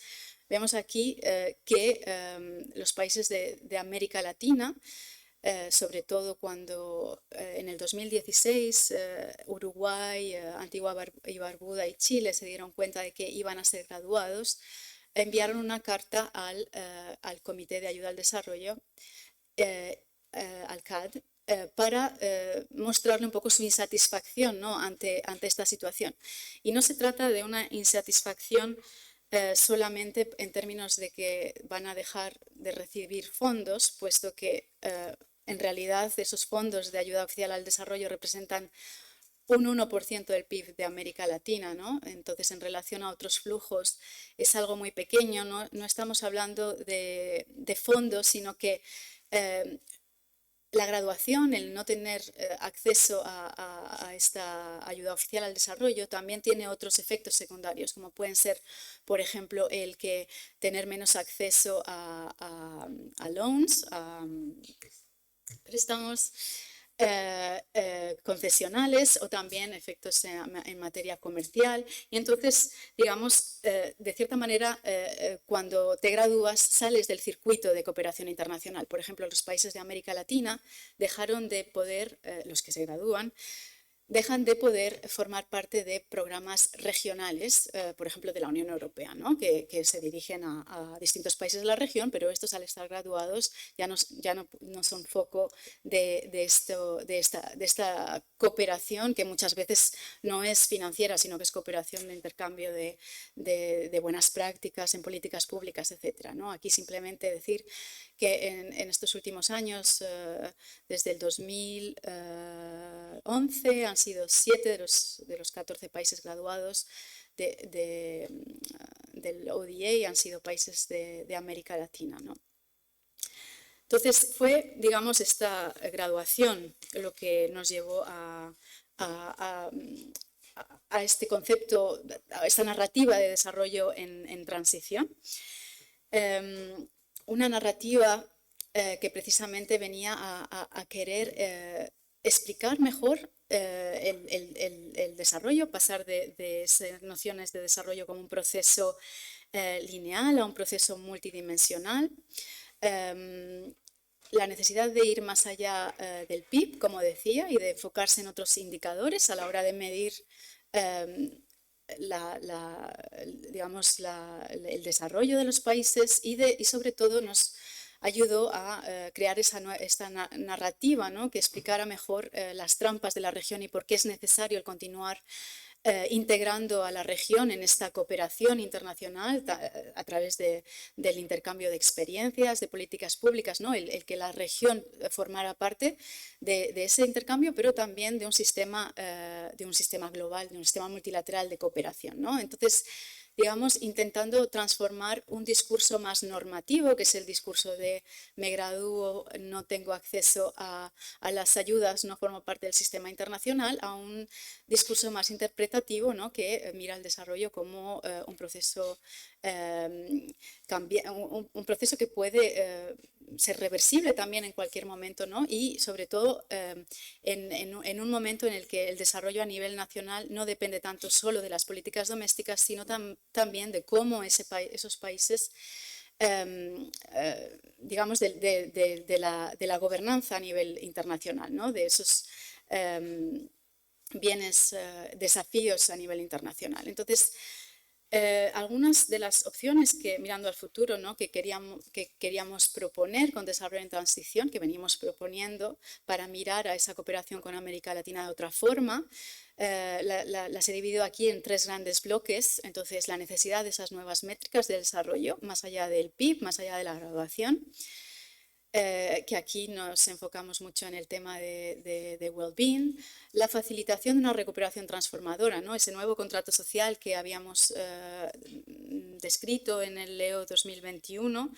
Speaker 2: vemos aquí que los países de América Latina, sobre todo cuando en el 2016 Uruguay, Antigua y Barbuda y Chile se dieron cuenta de que iban a ser graduados, enviaron una carta al Comité de Ayuda al Desarrollo, al CAD, para mostrarle un poco su insatisfacción, ¿no? ante esta situación. Y no se trata de una insatisfacción solamente en términos de que van a dejar de recibir fondos, puesto que en realidad esos fondos de ayuda oficial al desarrollo representan un 1% del PIB de América Latina, ¿no? Entonces, en relación a otros flujos, es algo muy pequeño, no estamos hablando de fondos, sino que la graduación, el no tener acceso a esta ayuda oficial al desarrollo, también tiene otros efectos secundarios, como pueden ser, por ejemplo, el que tener menos acceso a loans, a préstamos concesionales, o también efectos en materia comercial. Y entonces, digamos, de cierta manera, cuando te gradúas, sales del circuito de cooperación internacional. Por ejemplo, los países de América Latina dejaron de poder, los que se gradúan, dejan de poder formar parte de programas regionales, por ejemplo, de la Unión Europea, ¿no? que se dirigen a distintos países de la región, pero estos, al estar graduados, ya no son foco de esta cooperación, que muchas veces no es financiera, sino que es cooperación de intercambio de buenas prácticas en políticas públicas, etc., ¿no? Aquí simplemente decir que en estos últimos años, desde el 2011, han sido 7 de los 14 países graduados del ODA han sido países de América Latina, ¿no? Entonces, fue, digamos, esta graduación lo que nos llevó a este concepto, a esta narrativa de desarrollo en transición. Una narrativa que precisamente venía a querer explicar mejor el desarrollo, pasar de esas nociones de desarrollo como un proceso lineal a un proceso multidimensional. La necesidad de ir más allá del PIB, como decía, y de enfocarse en otros indicadores a la hora de medir digamos, el desarrollo de los países y sobre todo nos ayudó a crear esta narrativa, ¿no? Que explicara mejor las trampas de la región y por qué es necesario el continuar integrando a la región en esta cooperación internacional a través del intercambio de experiencias, de políticas públicas, ¿no? el que la región formara parte de ese intercambio, pero también de un sistema global, de un sistema multilateral de cooperación, ¿no? Entonces, digamos, intentando transformar un discurso más normativo, que es el discurso de me gradúo, no tengo acceso a las ayudas, no formo parte del sistema internacional, a un discurso más interpretativo, ¿no? Que mira el desarrollo como un proceso un proceso que puede ser reversible también en cualquier momento, ¿no? Y sobre todo en un momento en el que el desarrollo a nivel nacional no depende tanto solo de las políticas domésticas, sino también de cómo esos países digamos, de la gobernanza a nivel internacional, ¿no? De esos desafíos a nivel internacional. Entonces, algunas de las opciones que, mirando al futuro, ¿no? que queríamos proponer con Desarrollo en Transición, que venimos proponiendo para mirar a esa cooperación con América Latina de otra forma, las he dividido aquí en 3 grandes bloques. Entonces, la necesidad de esas nuevas métricas de desarrollo, más allá del PIB, más allá de la graduación, que aquí nos enfocamos mucho en el tema de well-being, la facilitación de una recuperación transformadora, ¿no? Ese nuevo contrato social que habíamos descrito en el Leo 2021,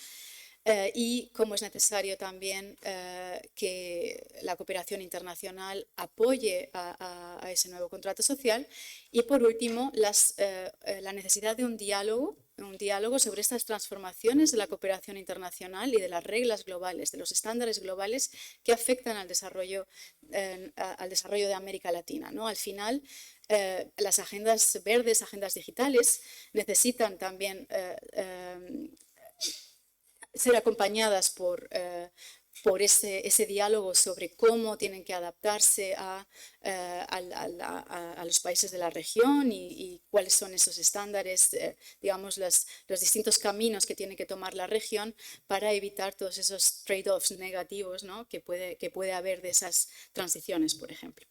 Speaker 2: y cómo es necesario también que la cooperación internacional apoye a ese nuevo contrato social. Y por último, la necesidad de un diálogo sobre estas transformaciones de la cooperación internacional y de las reglas globales, de los estándares globales que afectan al desarrollo de América Latina, ¿no? Al final, las agendas verdes, agendas digitales, necesitan también ser acompañadas por ese diálogo sobre cómo tienen que adaptarse a los países de la región y cuáles son esos estándares, digamos, los distintos caminos que tiene que tomar la región para evitar todos esos trade-offs negativos, ¿no? que puede haber de esas transiciones, por ejemplo.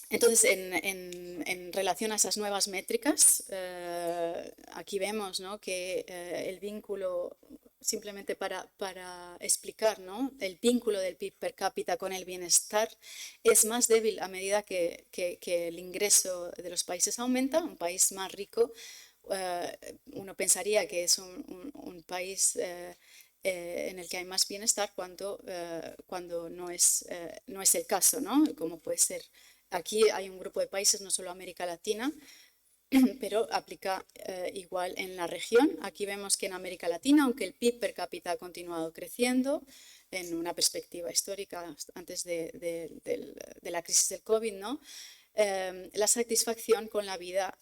Speaker 2: Entonces, en relación a esas nuevas métricas, aquí vemos, ¿no? que el vínculo, simplemente para explicar, ¿no? el vínculo del PIB per cápita con el bienestar es más débil a medida que el ingreso de los países aumenta. Un país más rico, uno pensaría que es un país en el que hay más bienestar cuando no es el caso, ¿no? Como puede ser. Aquí hay un grupo de países, no solo América Latina, pero aplica igual en la región. Aquí vemos que en América Latina, aunque el PIB per cápita ha continuado creciendo en una perspectiva histórica antes de la crisis del COVID, ¿no? La satisfacción con la vida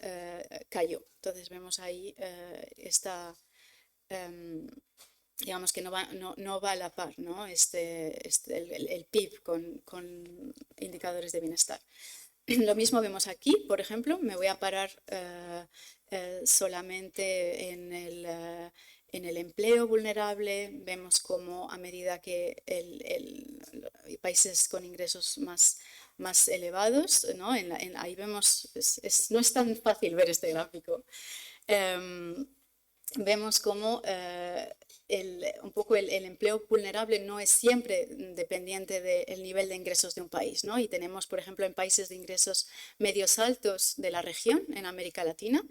Speaker 2: cayó. Entonces vemos ahí digamos que no va a la par, ¿no? el PIB con indicadores de bienestar. Lo mismo vemos aquí, por ejemplo, me voy a parar solamente en el empleo vulnerable. Vemos cómo a medida que países con ingresos más elevados, ¿no? Ahí vemos, no es tan fácil ver este gráfico. Vemos cómo un poco el empleo vulnerable no es siempre dependiente del nivel de ingresos de un país, ¿no? Y tenemos, por ejemplo, en países de ingresos medios altos de la región, en América Latina,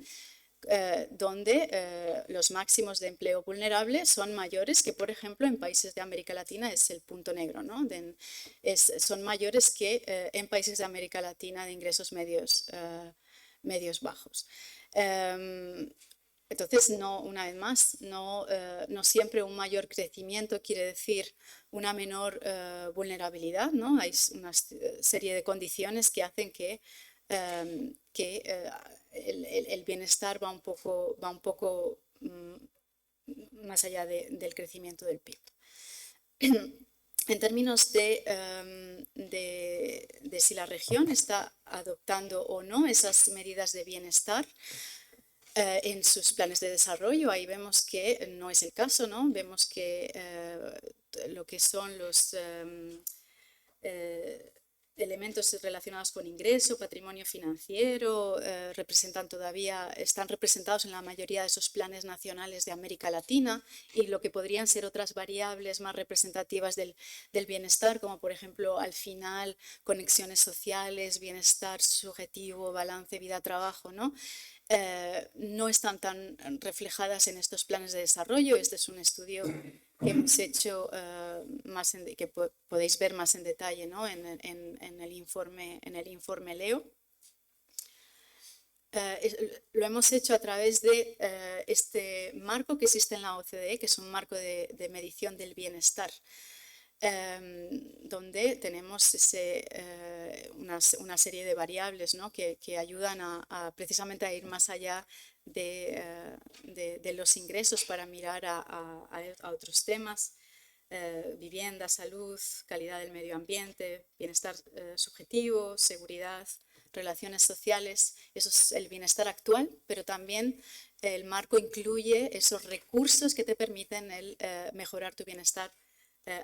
Speaker 2: donde los máximos de empleo vulnerable son mayores que, por ejemplo, en países de América Latina es el punto negro, ¿no? Son mayores que en países de América Latina de ingresos medios bajos. Entonces, una vez más, no siempre un mayor crecimiento quiere decir una menor vulnerabilidad, ¿no? Hay una serie de condiciones que hacen que, el bienestar va un poco más allá del crecimiento del PIB. En términos de si la región está adoptando o no esas medidas de bienestar en sus planes de desarrollo, ahí vemos que no es el caso, ¿no? Vemos que lo que son los elementos relacionados con ingreso, patrimonio financiero, están representados en la mayoría de esos planes nacionales de América Latina, y lo que podrían ser otras variables más representativas del bienestar, como por ejemplo al final conexiones sociales, bienestar subjetivo, balance vida-trabajo, ¿no? No están tan reflejadas en estos planes de desarrollo. Este es un estudio que hemos hecho que podéis ver más en detalle, ¿no? en el informe Leo. Lo hemos hecho a través de este marco que existe en la OCDE, que es un marco de medición del bienestar, donde tenemos una serie de variables, ¿no? que ayudan precisamente a ir más allá de los ingresos para mirar a otros temas. Vivienda, salud, calidad del medio ambiente, bienestar subjetivo, seguridad, relaciones sociales. Eso es el bienestar actual, pero también el marco incluye esos recursos que te permiten mejorar tu bienestar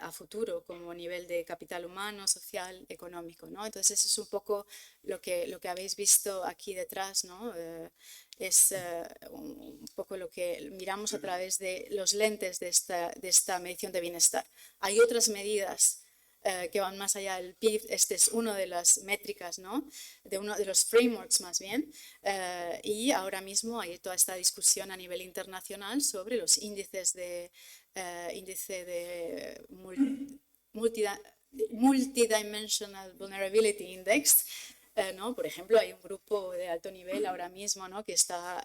Speaker 2: a futuro, como nivel de capital humano, social, económico, ¿no? Entonces eso es un poco lo que habéis visto aquí detrás, ¿no? Es un poco lo que miramos a través de los lentes de esta medición de bienestar. Hay otras medidas que van más allá del PIB. Este es una de las métricas, ¿no? De uno de los frameworks más bien, y ahora mismo hay toda esta discusión a nivel internacional sobre los índice de Multidimensional Vulnerability Index. ¿no? Por ejemplo, hay un grupo de alto nivel ahora mismo, ¿no? que está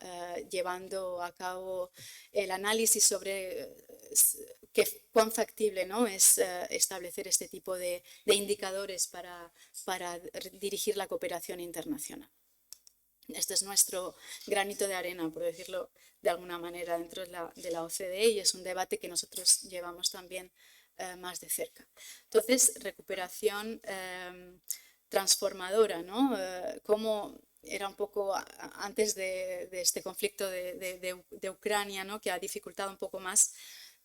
Speaker 2: llevando a cabo el análisis sobre cuán factible, ¿no? es establecer este tipo de indicadores para dirigir la cooperación internacional. Este es nuestro granito de arena, por decirlo de alguna manera, dentro de la OCDE, y es un debate que nosotros llevamos también más de cerca. Entonces, recuperación transformadora, ¿no? Como era un poco antes de este conflicto de Ucrania, ¿no? que ha dificultado un poco más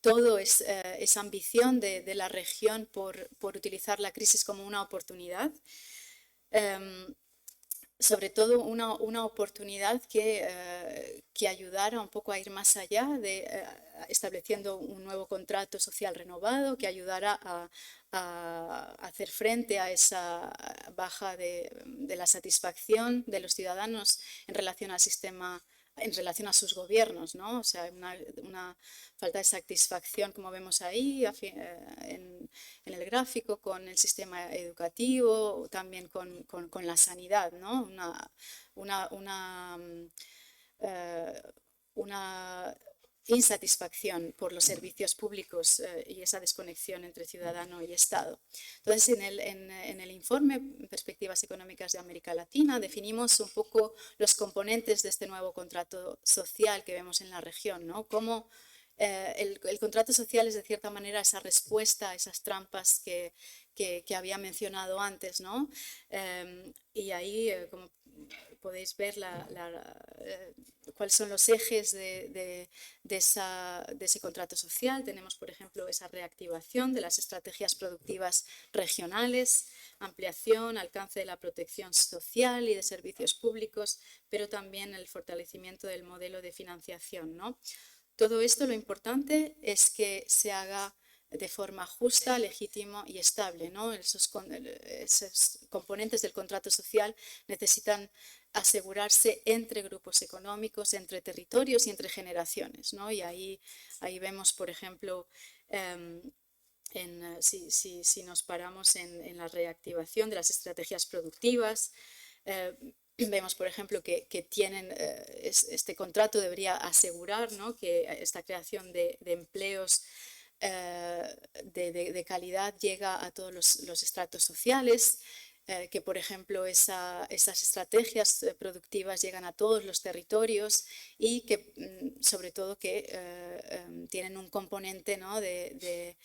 Speaker 2: todo esa ambición de la región por utilizar la crisis como una oportunidad. Sobre todo una oportunidad que ayudara un poco a ir más allá, estableciendo un nuevo contrato social renovado, que ayudara a hacer frente a esa baja de la satisfacción de los ciudadanos en relación al sistema, en relación a sus gobiernos, ¿no? O sea, una falta de satisfacción, como vemos ahí en el gráfico, con el sistema educativo, también con la sanidad, ¿no? Una insatisfacción por los servicios públicos y esa desconexión entre ciudadano y Estado. Entonces, en el informe Perspectivas Económicas de América Latina definimos un poco los componentes de este nuevo contrato social que vemos en la región, ¿no? Cómo el contrato social es de cierta manera esa respuesta a esas trampas que había mencionado antes, ¿no? Y ahí, como podéis ver, cuáles son los ejes de ese contrato social. Tenemos, por ejemplo, esa reactivación de las estrategias productivas regionales, ampliación, alcance de la protección social y de servicios públicos, pero también el fortalecimiento del modelo de financiación, ¿no? Todo esto, lo importante es que se haga de forma justa, legítima y estable, ¿no? Esos componentes del contrato social necesitan asegurarse entre grupos económicos, entre territorios y entre generaciones, ¿no? Y ahí vemos, por ejemplo, si nos paramos en la reactivación de las estrategias productivas, vemos, por ejemplo, que este contrato debería asegurar, ¿no? que esta creación de empleos de calidad llega a todos los estratos sociales, que por ejemplo esas estrategias productivas llegan a todos los territorios y que sobre todo que tienen un componente, ¿no?, de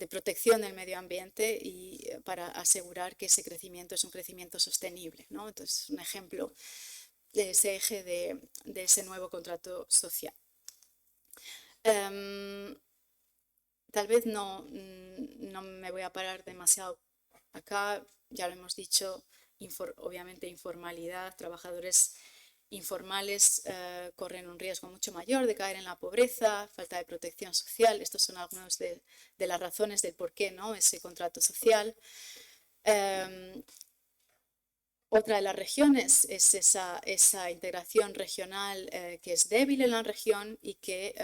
Speaker 2: protección del medio ambiente y para asegurar que ese crecimiento es un crecimiento sostenible, ¿no? Entonces, un ejemplo de ese eje de ese nuevo contrato social. Tal vez no me voy a parar demasiado acá, ya lo hemos dicho, obviamente informalidad, trabajadores informales corren un riesgo mucho mayor de caer en la pobreza, falta de protección social. Estos son algunas de las razones del por qué, ¿no?, ese contrato social. Otra de las regiones es esa integración regional que es débil en la región y que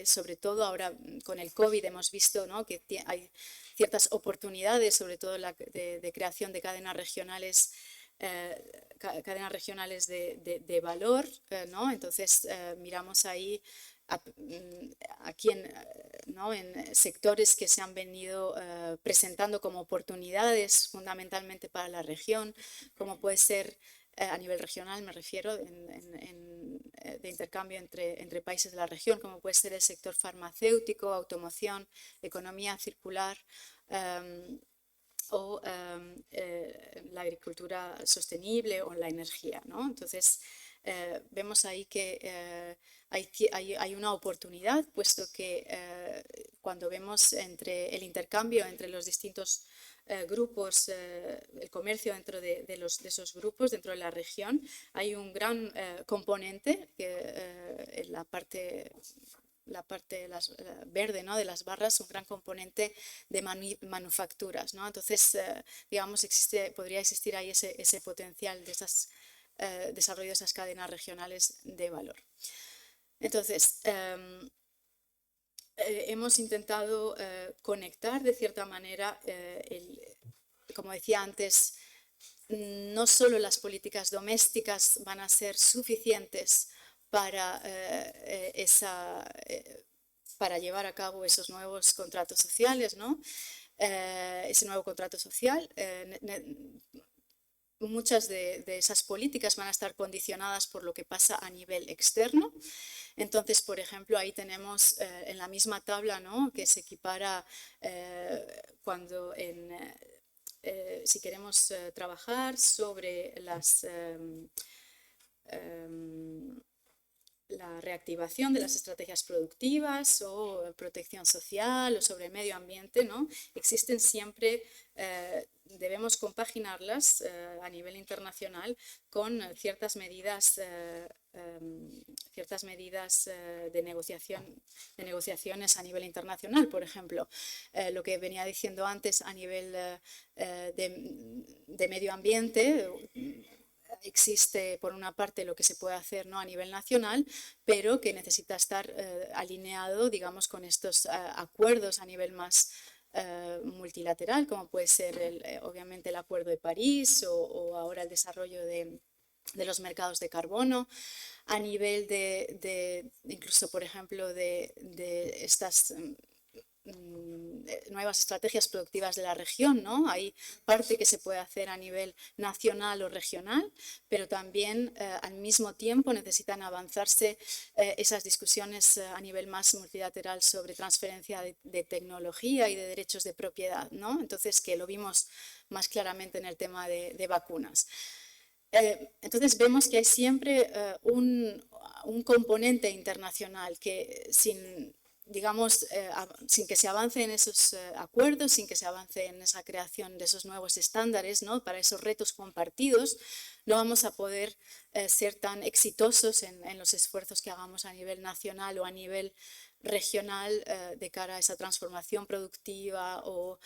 Speaker 2: sobre todo ahora con el COVID hemos visto, ¿no?, que hay ciertas oportunidades, sobre todo de creación de cadenas regionales de valor, ¿no? Entonces miramos ahí aquí ¿no?, en sectores que se han venido presentando como oportunidades fundamentalmente para la región, como puede ser a nivel regional, me refiero, de intercambio entre países de la región, como puede ser el sector farmacéutico, automoción, economía circular, o la agricultura sostenible o la energía, ¿no? Entonces, vemos ahí que hay una oportunidad, puesto que cuando vemos el intercambio entre los distintos grupos, el comercio dentro de esos grupos, dentro de la región, hay un gran componente en la parte verde, ¿no?, de las barras, un gran componente de manufacturas, ¿no? Entonces, digamos, podría existir ahí ese potencial de desarrollo de esas cadenas regionales de valor. Entonces, hemos intentado conectar de cierta manera, como decía antes, no solo las políticas domésticas van a ser suficientes para llevar a cabo esos nuevos contratos sociales, ¿no? Ese nuevo contrato social. Muchas de esas políticas van a estar condicionadas por lo que pasa a nivel externo. Entonces, por ejemplo, ahí tenemos en la misma tabla, ¿no?, que se equipara cuando si queremos trabajar sobre la reactivación de las estrategias productivas o protección social o sobre el medio ambiente, ¿no? Existen siempre, debemos compaginarlas a nivel internacional con ciertas medidas de negociaciones a nivel internacional. Por ejemplo, lo que venía diciendo antes a nivel de medio ambiente. Existe, por una parte, lo que se puede hacer, ¿no?, a nivel nacional, pero que necesita estar alineado, digamos, con estos acuerdos a nivel más multilateral, como puede ser, obviamente, el Acuerdo de París o ahora el desarrollo de los mercados de carbono, a nivel incluso, por ejemplo, de estas nuevas estrategias productivas de la región, ¿no? Hay parte que se puede hacer a nivel nacional o regional, pero también al mismo tiempo necesitan avanzarse esas discusiones a nivel más multilateral sobre transferencia de tecnología y de derechos de propiedad, ¿no? Entonces, que lo vimos más claramente en el tema de vacunas. Entonces vemos que hay siempre un componente internacional que digamos, sin que se avance en esos acuerdos, sin que se avance en esa creación de esos nuevos estándares, ¿no?, para esos retos compartidos, no vamos a poder ser tan exitosos en los esfuerzos que hagamos a nivel nacional o a nivel regional de cara a esa transformación productiva o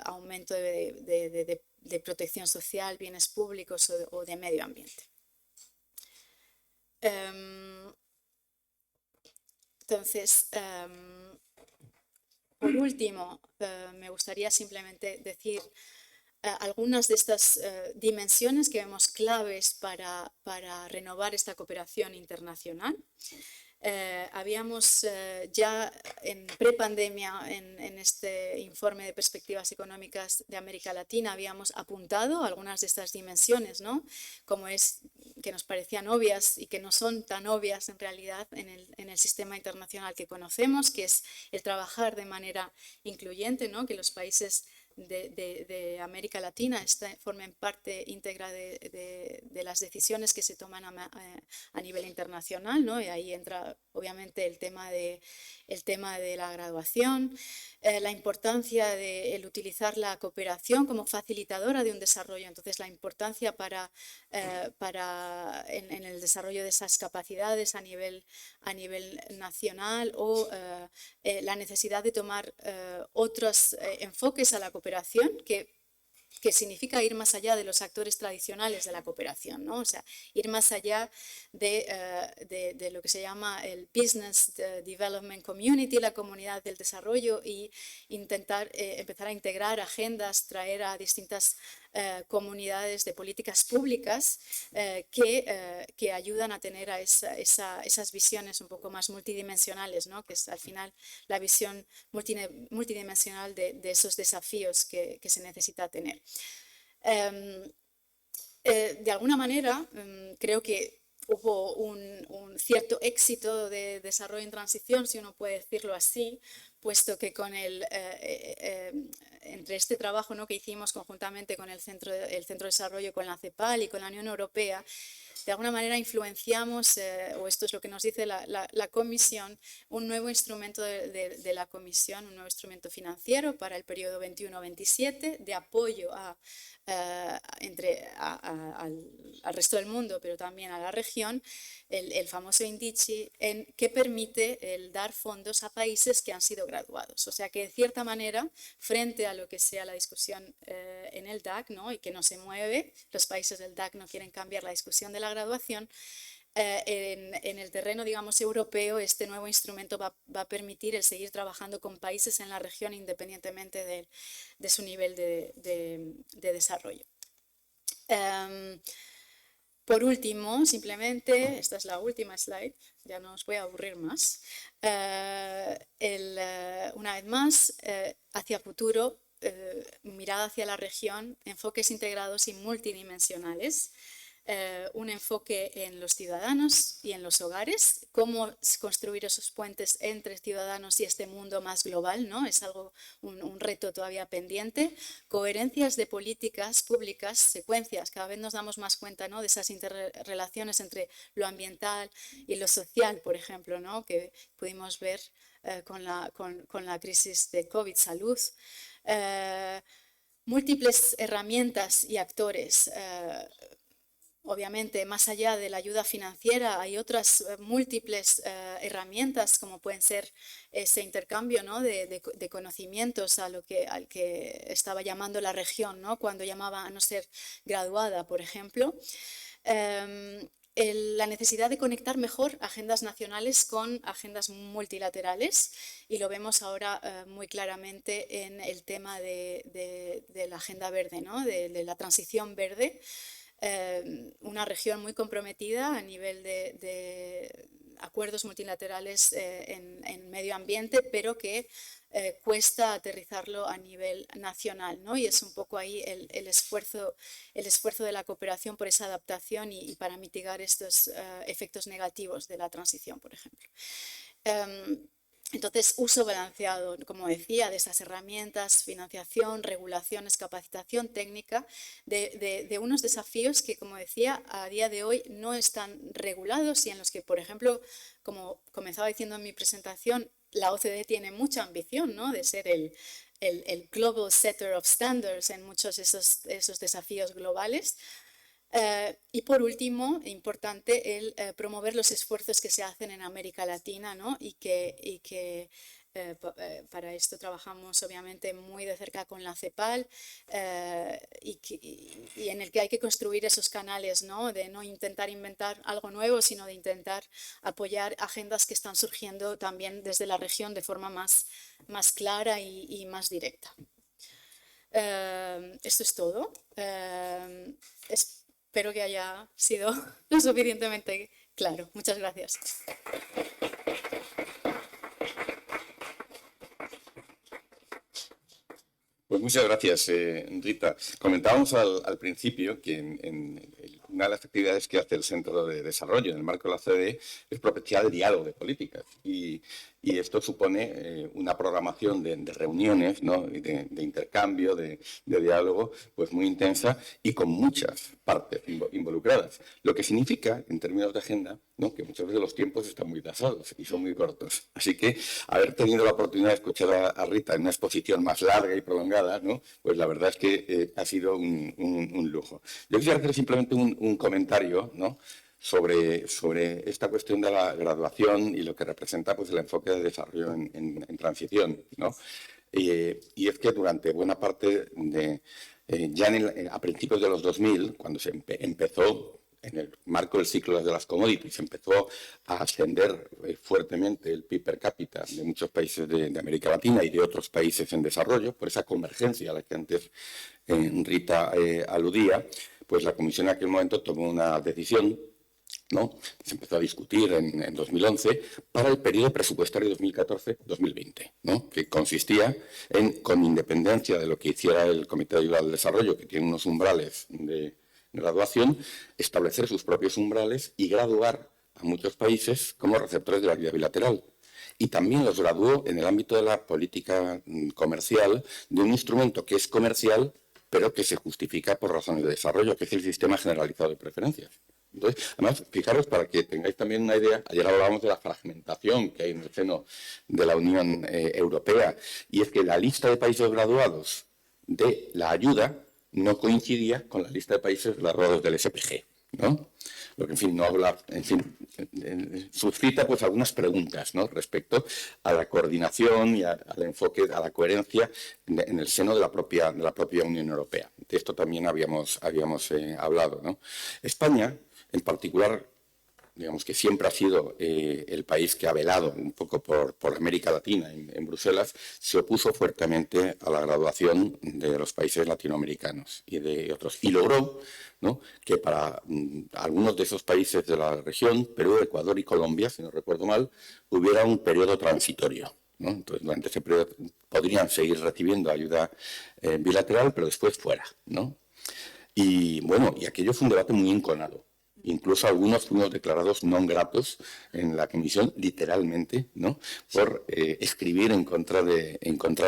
Speaker 2: aumento de protección social, bienes públicos o de medio ambiente. Entonces, por último, me gustaría simplemente decir algunas de estas dimensiones que vemos claves para renovar esta cooperación internacional. Habíamos ya en prepandemia, en este informe de perspectivas económicas de América Latina, habíamos apuntado algunas de estas dimensiones, ¿no? Como es que nos parecían obvias y que no son tan obvias en realidad en el sistema internacional que conocemos, que es el trabajar de manera incluyente, ¿no? Que los países de América Latina formen parte íntegra de las decisiones que se toman a nivel internacional, ¿no? Y ahí entra obviamente el tema de la graduación, la importancia de utilizar la cooperación como facilitadora de un desarrollo. Entonces, la importancia en el desarrollo de esas capacidades a nivel nacional, o la necesidad de tomar otros enfoques a la cooperación que significa ir más allá de los actores tradicionales de la cooperación, ¿no? O sea, ir más allá de lo que se llama el Business Development Community, la comunidad del desarrollo, y intentar empezar a integrar agendas, traer a distintas comunidades de políticas públicas que ayudan a tener a esas visiones un poco más multidimensionales, ¿no? Que es al final la visión multidimensional de esos desafíos que se necesita tener. De alguna manera, creo que hubo un cierto éxito de desarrollo en transición, si uno puede decirlo así, puesto que entre este trabajo, ¿no?, que hicimos conjuntamente con el Centro de Desarrollo, con la CEPAL y con la Unión Europea, de alguna manera influenciamos, o esto es lo que nos dice la Comisión, un nuevo instrumento de la Comisión, un nuevo instrumento financiero para el periodo 21-27 de apoyo al resto del mundo, pero también a la región, el famoso INDICI, que permite el dar fondos a países que han sido graduados. O sea que, de cierta manera, frente a lo que sea la discusión en el DAC, ¿no?, y que no se mueve, los países del DAC no quieren cambiar la discusión de la graduación, en el terreno, digamos, europeo, este nuevo instrumento va a permitir el seguir trabajando con países en la región independientemente de su nivel de desarrollo. Por último, simplemente, esta es la última slide, ya no os voy a aburrir más. Una vez más, hacia futuro, mirada hacia la región, enfoques integrados y multidimensionales. Un enfoque en los ciudadanos y en los hogares, cómo construir esos puentes entre ciudadanos y este mundo más global, ¿no? Es un reto todavía pendiente. Coherencias de políticas públicas, secuencias, cada vez nos damos más cuenta, ¿no?, de esas interrelaciones entre lo ambiental y lo social, por ejemplo, ¿no?, que pudimos ver con la crisis de COVID, salud. Múltiples herramientas y actores. Obviamente, más allá de la ayuda financiera, hay otras múltiples herramientas, como pueden ser ese intercambio, ¿no?, de conocimientos al que estaba llamando la región, ¿no?, cuando llamaba a no ser graduada, por ejemplo. La necesidad de conectar mejor agendas nacionales con agendas multilaterales, y lo vemos ahora muy claramente en el tema de la agenda verde, ¿no?, de la transición verde. Una región muy comprometida a nivel de acuerdos multilaterales en medio ambiente, pero que cuesta aterrizarlo a nivel nacional, ¿no? Y es un poco ahí el esfuerzo de la cooperación por esa adaptación y para mitigar estos efectos negativos de la transición, por ejemplo. Entonces, uso balanceado, como decía, de esas herramientas, financiación, regulaciones, capacitación técnica, de unos desafíos que, como decía, a día de hoy no están regulados y en los que, por ejemplo, como comenzaba diciendo en mi presentación, la OCDE tiene mucha ambición, ¿no?, de ser el global setter of standards en muchos de esos desafíos globales. Y por último, importante, el promover los esfuerzos que se hacen en América Latina, ¿no?, y que para esto trabajamos obviamente muy de cerca con la CEPAL, y en el que hay que construir esos canales, ¿no?, de no intentar inventar algo nuevo, sino de intentar apoyar agendas que están surgiendo también desde la región de forma más clara y más directa. Esto es todo. Espero que haya sido lo suficientemente Claro, muchas gracias.
Speaker 1: Pues muchas gracias, Rita. Comentábamos al principio que una de las actividades que hace el Centro de Desarrollo en el marco de la OCDE es propiciar el diálogo de políticas. Y esto supone una programación de reuniones, ¿no? de intercambio, de diálogo, pues muy intensa y con muchas partes involucradas. Lo que significa, en términos de agenda, ¿no? que muchas veces los tiempos están muy tasados y son muy cortos. Así que haber tenido la oportunidad de escuchar a Rita en una exposición más larga y prolongada, ¿no? pues la verdad es que ha sido un lujo. Yo quisiera hacer simplemente un comentario, ¿no? sobre esta cuestión de la graduación y lo que representa pues, el enfoque de desarrollo en transición, ¿no? Y es que durante buena parte ya a principios de los 2000, cuando se empezó en el marco del ciclo de las commodities, empezó a ascender fuertemente el PIB per cápita de muchos países de América Latina y de otros países en desarrollo, por esa convergencia a la que antes Rita aludía, pues la Comisión en aquel momento tomó una decisión, ¿no? Se empezó a discutir en 2011 para el periodo presupuestario 2014-2020, ¿no? que consistía en, con independencia de lo que hiciera el Comité de Ayuda al Desarrollo, que tiene unos umbrales de graduación, establecer sus propios umbrales y graduar a muchos países como receptores de la ayuda bilateral. Y también los graduó en el ámbito de la política comercial de un instrumento que es comercial, pero que se justifica por razones de desarrollo, que es el sistema generalizado de preferencias. Entonces, además, fijaros, para que tengáis también una idea, ayer hablábamos de la fragmentación que hay en el seno de la Unión Europea, y es que la lista de países graduados de la ayuda no coincidía con la lista de países graduados del SPG, ¿no? Lo que, en fin, no habla, en fin, suscita pues algunas preguntas, ¿no? respecto a la coordinación y al enfoque, a la coherencia en el seno de la propia Unión Europea. De esto también habíamos hablado, ¿no? España, en particular, digamos que siempre ha sido el país que ha velado un poco por América Latina en Bruselas, se opuso fuertemente a la graduación de los países latinoamericanos y de otros. Y logró, ¿no? que para algunos de esos países de la región, Perú, Ecuador y Colombia, si no recuerdo mal, hubiera un periodo transitorio, ¿no? Entonces, durante ese periodo podrían seguir recibiendo ayuda bilateral, pero después fuera, ¿no? Y bueno, y aquello fue un debate muy enconado. Incluso algunos fuimos declarados non gratos en la comisión, literalmente, ¿no? por escribir en contra de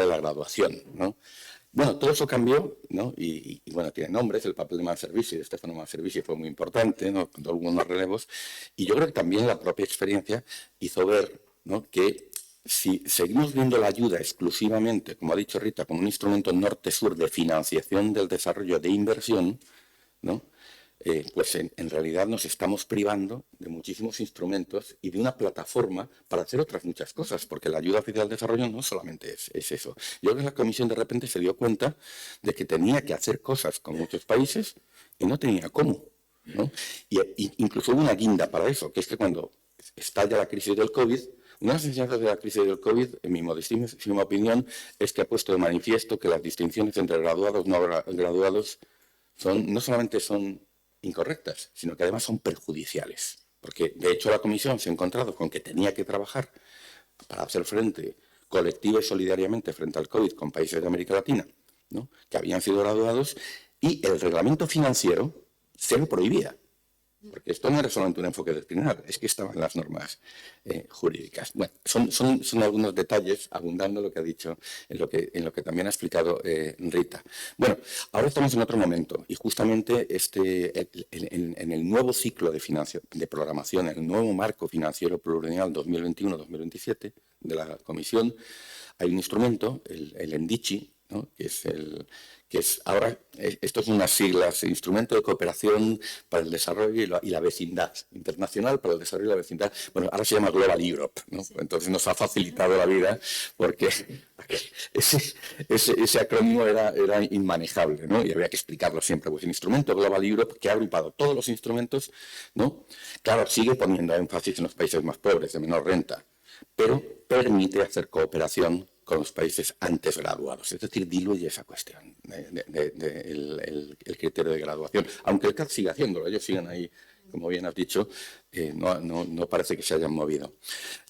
Speaker 1: la graduación, ¿no? Bueno, todo eso cambió, ¿no? Y bueno, tiene nombres, el papel de Manservisi, de Stefano Manservisi fue muy importante, ¿no? con algunos relevos, y yo creo que también la propia experiencia hizo ver, ¿no? que si seguimos viendo la ayuda exclusivamente, como ha dicho Rita, como un instrumento norte-sur de financiación del desarrollo de inversión, ¿no? Pues en realidad nos estamos privando de muchísimos instrumentos y de una plataforma para hacer otras muchas cosas, porque la ayuda oficial al desarrollo no solamente es eso. Yo creo que la Comisión de repente se dio cuenta de que tenía que hacer cosas con muchos países y no tenía cómo, ¿no? Y incluso hubo una guinda para eso, que es que cuando estalla la crisis del COVID, una de las enseñanzas de la crisis del COVID, en mi modestísima opinión, es que ha puesto de manifiesto que las distinciones entre graduados y no graduados no solamente son incorrectas, sino que además son perjudiciales. Porque, de hecho, la Comisión se ha encontrado con que tenía que trabajar para hacer frente colectivo y solidariamente frente al COVID con países de América Latina, ¿no? que habían sido graduados, y el reglamento financiero se lo prohibía. Porque esto no era solamente un enfoque doctrinal, es que estaban las normas jurídicas. Bueno, son algunos detalles, abundando lo que ha dicho, en lo que también ha explicado Rita. Bueno, ahora estamos en otro momento y justamente en el nuevo ciclo de programación, en el nuevo marco financiero plurianual 2021-2027 de la Comisión, hay un instrumento, el ENDICI, ¿no? que es ahora, esto es unas siglas, Instrumento de Cooperación para el Desarrollo y la Vecindad, Internacional para el Desarrollo y la Vecindad. Bueno, ahora se llama Global Europe, ¿no? Sí. Entonces nos ha facilitado la vida porque ese acrónimo era inmanejable, ¿no? Y había que explicarlo siempre. Pues el instrumento Global Europe, que ha agrupado todos los instrumentos, ¿no? Claro, sigue poniendo énfasis en los países más pobres, de menor renta, pero permite hacer cooperación con los países antes graduados, es decir, diluye esa cuestión, el criterio de graduación, aunque el CAD sigue haciéndolo, ellos siguen ahí como bien has dicho, no parece que se hayan movido.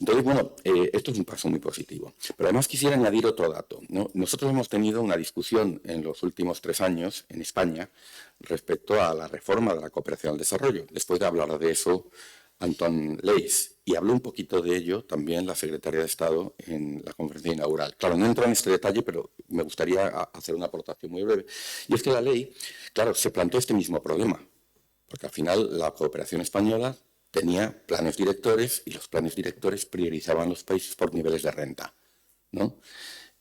Speaker 1: Entonces, bueno, esto es un paso muy positivo. Pero además quisiera añadir otro dato, ¿no? Nosotros hemos tenido una discusión en los últimos 3 años en España respecto a la reforma de la cooperación al desarrollo. Después de hablar de eso, Anton Leis, y habló un poquito de ello también la secretaria de Estado en la conferencia inaugural. Claro, no entro en este detalle, pero me gustaría hacer una aportación muy breve. Y es que la ley, claro, se planteó este mismo problema, porque al final la cooperación española tenía planes directores y los planes directores priorizaban los países por niveles de renta, ¿no?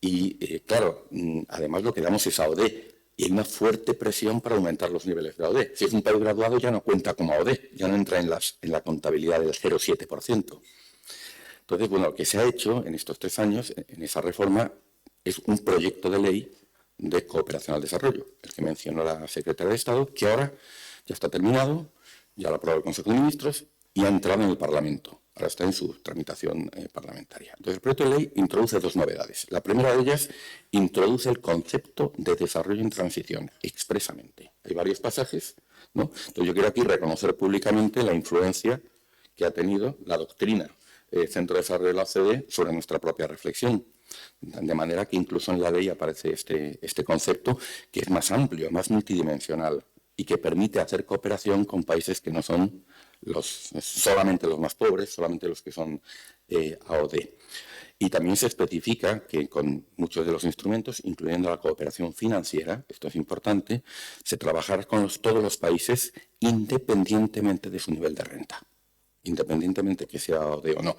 Speaker 1: Y claro, además lo que damos es AOD, y hay una fuerte presión para aumentar los niveles de AOD. Si es un país graduado ya no cuenta como AOD, ya no entra en la contabilidad del 0,7%. Entonces, bueno, lo que se ha hecho en estos 3 años, en esa reforma, es un proyecto de ley de cooperación al desarrollo, el que mencionó la secretaria de Estado, que ahora ya está terminado, ya lo ha aprobado el Consejo de Ministros y ha entrado en el Parlamento. Ahora está en su tramitación parlamentaria. Entonces, el proyecto de ley introduce 2 novedades. La primera de ellas introduce el concepto de desarrollo en transición expresamente. Hay varios pasajes, ¿no? Entonces, yo quiero aquí reconocer públicamente la influencia que ha tenido la doctrina Centro de Desarrollo de la OCDE sobre nuestra propia reflexión. De manera que incluso en la ley aparece este concepto que es más amplio, más multidimensional y que permite hacer cooperación con países que no son solamente los más pobres, solamente los que son AOD. Y también se especifica que con muchos de los instrumentos, incluyendo la cooperación financiera, esto es importante, se trabajará con todos los países independientemente de su nivel de renta, independientemente que sea AOD o no.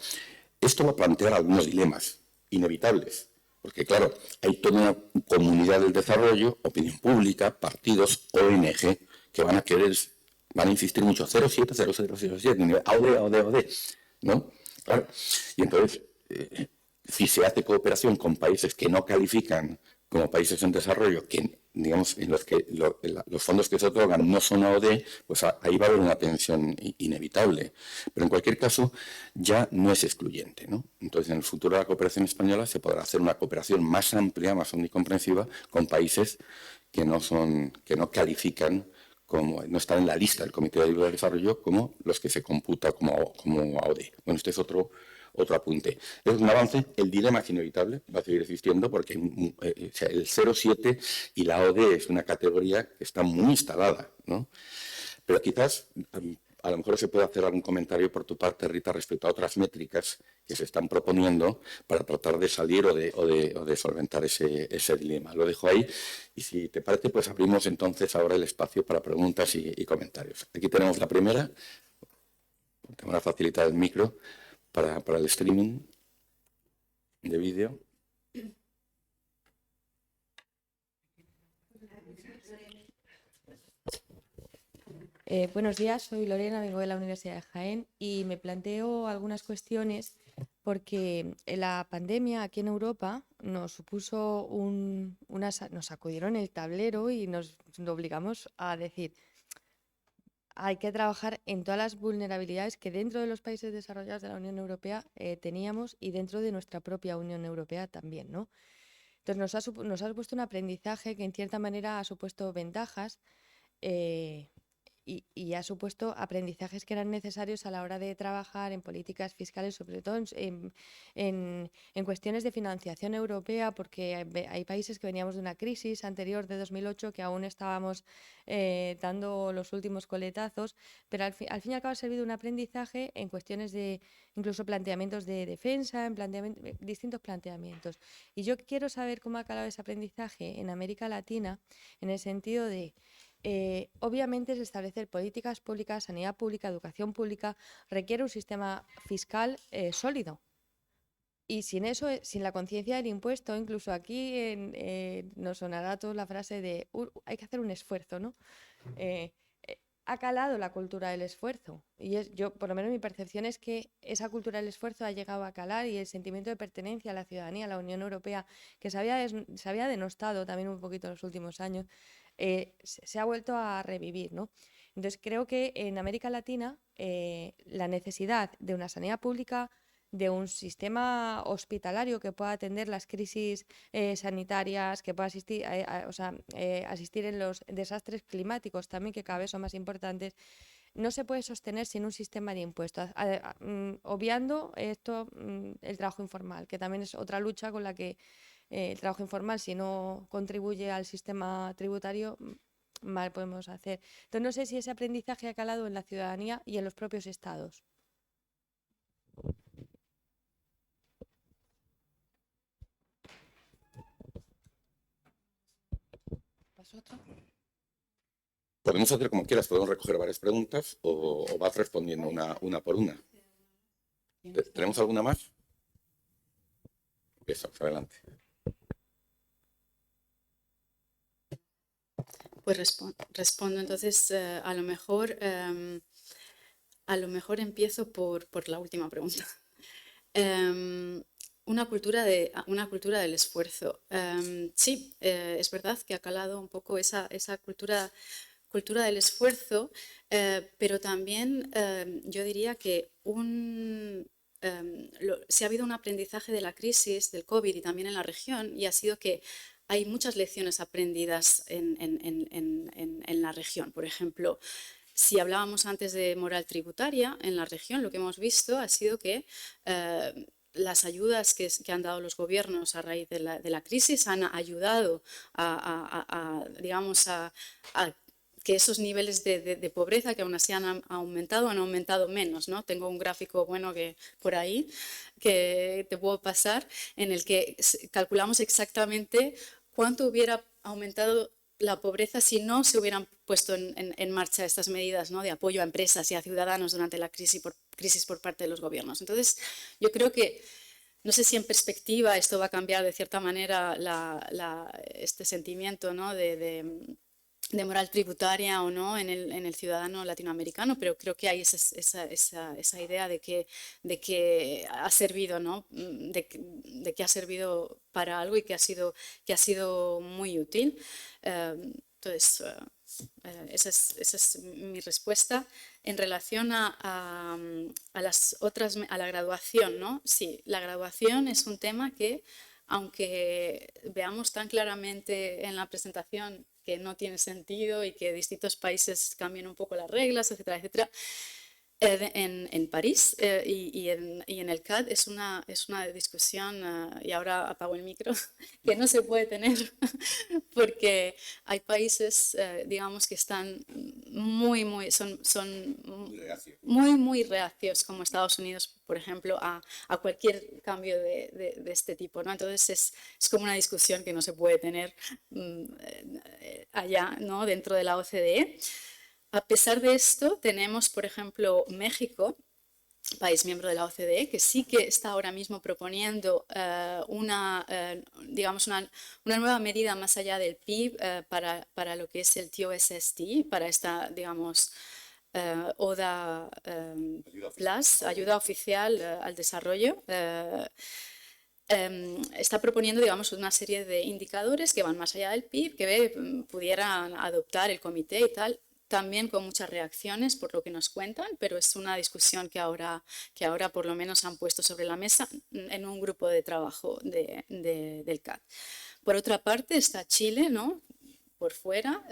Speaker 1: Esto va a plantear algunos dilemas inevitables, porque claro, hay toda una comunidad del desarrollo, opinión pública, partidos, ONG, que van a insistir mucho, 0,7, 0,007, AOD, ¿no? Claro. Y entonces, si se hace cooperación con países que no califican como países en desarrollo, que digamos en los que los fondos que se otorgan no son AOD, pues ahí va a haber una tensión inevitable. Pero en cualquier caso, ya no es excluyente, ¿no? Entonces, en el futuro de la cooperación española se podrá hacer una cooperación más amplia, más omnicomprensiva, con países que no califican no están en la lista del Comité de Ayuda al Desarrollo como los que se computa como AOD. Bueno, este es otro apunte. Es un avance, el dilema es inevitable, va a seguir existiendo porque el 0,7 y la AOD es una categoría que está muy instalada, ¿no? Pero quizás a lo mejor se puede hacer algún comentario por tu parte, Rita, respecto a otras métricas que se están proponiendo para tratar de salir o de solventar ese dilema. Lo dejo ahí y si te parece, pues abrimos entonces ahora el espacio para preguntas y comentarios. Aquí tenemos la primera. Tengo que facilitar el micro para el streaming de vídeo.
Speaker 3: Buenos días, soy Lorena, vengo de la Universidad de Jaén y me planteo algunas cuestiones porque la pandemia aquí en Europa nos supuso nos sacudieron el tablero y nos obligamos a decir, hay que trabajar en todas las vulnerabilidades que dentro de los países desarrollados de la Unión Europea teníamos y dentro de nuestra propia Unión Europea también, ¿no? Entonces nos ha supuesto un aprendizaje que en cierta manera ha supuesto ventajas y ha supuesto aprendizajes que eran necesarios a la hora de trabajar en políticas fiscales, sobre todo en cuestiones de financiación europea, porque hay países que veníamos de una crisis anterior de 2008 que aún estábamos dando los últimos coletazos, pero al fin y al cabo ha servido un aprendizaje en cuestiones de incluso planteamientos de defensa, distintos planteamientos. Y yo quiero saber cómo ha calado ese aprendizaje en América Latina, en el sentido de obviamente es establecer políticas públicas, sanidad pública, educación pública, requiere un sistema fiscal sólido. Y sin eso, sin la conciencia del impuesto, incluso aquí nos sonará a todos la frase de hay que hacer un esfuerzo, ¿no? Ha calado la cultura del esfuerzo. Y yo, por lo menos mi percepción es que esa cultura del esfuerzo ha llegado a calar y el sentimiento de pertenencia a la ciudadanía, a la Unión Europea, que se había denostado también un poquito en los últimos años, se ha vuelto a revivir, ¿no? Entonces creo que en América Latina la necesidad de una sanidad pública, de un sistema hospitalario que pueda atender las crisis sanitarias, que pueda asistir en los desastres climáticos también, que cada vez son más importantes, no se puede sostener sin un sistema de impuestos, obviando esto, el trabajo informal, que también es otra lucha con la que el trabajo informal, si no contribuye al sistema tributario, mal podemos hacer. Entonces, no sé si ese aprendizaje ha calado en la ciudadanía y en los propios estados. ¿Paso otro?
Speaker 1: Podemos hacer como quieras, podemos recoger varias preguntas o vas respondiendo una por una. ¿Tenemos alguna más? Eso, adelante.
Speaker 2: Pues respondo. Entonces, a lo mejor empiezo por la última pregunta. Una cultura del esfuerzo. Sí, es verdad que ha calado un poco esa cultura del esfuerzo, pero también yo diría que si ha habido un aprendizaje de la crisis del COVID y también en la región, y ha sido que hay muchas lecciones aprendidas en la región. Por ejemplo, si hablábamos antes de moral tributaria, en la región lo que hemos visto ha sido que las ayudas que han dado los gobiernos a raíz de la crisis han ayudado digamos, a que esos niveles de pobreza, que aún así han aumentado menos, ¿no? Tengo un gráfico bueno por ahí que te puedo pasar, en el que calculamos exactamente cuánto hubiera aumentado la pobreza si no se hubieran puesto en marcha estas medidas, ¿no?, de apoyo a empresas y a ciudadanos durante la crisis por parte de los gobiernos. Entonces, yo creo que, no sé si en perspectiva esto va a cambiar de cierta manera este sentimiento, ¿no?, de moral tributaria o no en el ciudadano latinoamericano, pero creo que hay esa idea de que ha servido, ¿no?, de que ha servido para algo y que ha sido muy útil. Entonces, esa es mi respuesta. En relación a la graduación, ¿no? Sí, la graduación es un tema que, aunque veamos tan claramente en la presentación que no tiene sentido y que distintos países cambien un poco las reglas, etcétera, etcétera, en París y en el CAD es una discusión, y ahora apago el micro, que no se puede tener porque hay países, digamos, que están muy reacios, como Estados Unidos, por ejemplo, a cualquier cambio de este tipo, ¿no? Entonces es como una discusión que no se puede tener allá, ¿no?, dentro de la OCDE. A pesar de esto, tenemos, por ejemplo, México, país miembro de la OCDE, que sí que está ahora mismo proponiendo digamos una nueva medida más allá del PIB para lo que es el TOSST, para esta, digamos, ODA Plus, ayuda oficial al desarrollo. Está proponiendo, digamos, una serie de indicadores que van más allá del PIB, que pudieran adoptar el comité y tal. También con muchas reacciones por lo que nos cuentan, pero es una discusión que ahora por lo menos han puesto sobre la mesa en un grupo de trabajo del CAD. Por otra parte está Chile, ¿no?, por fuera,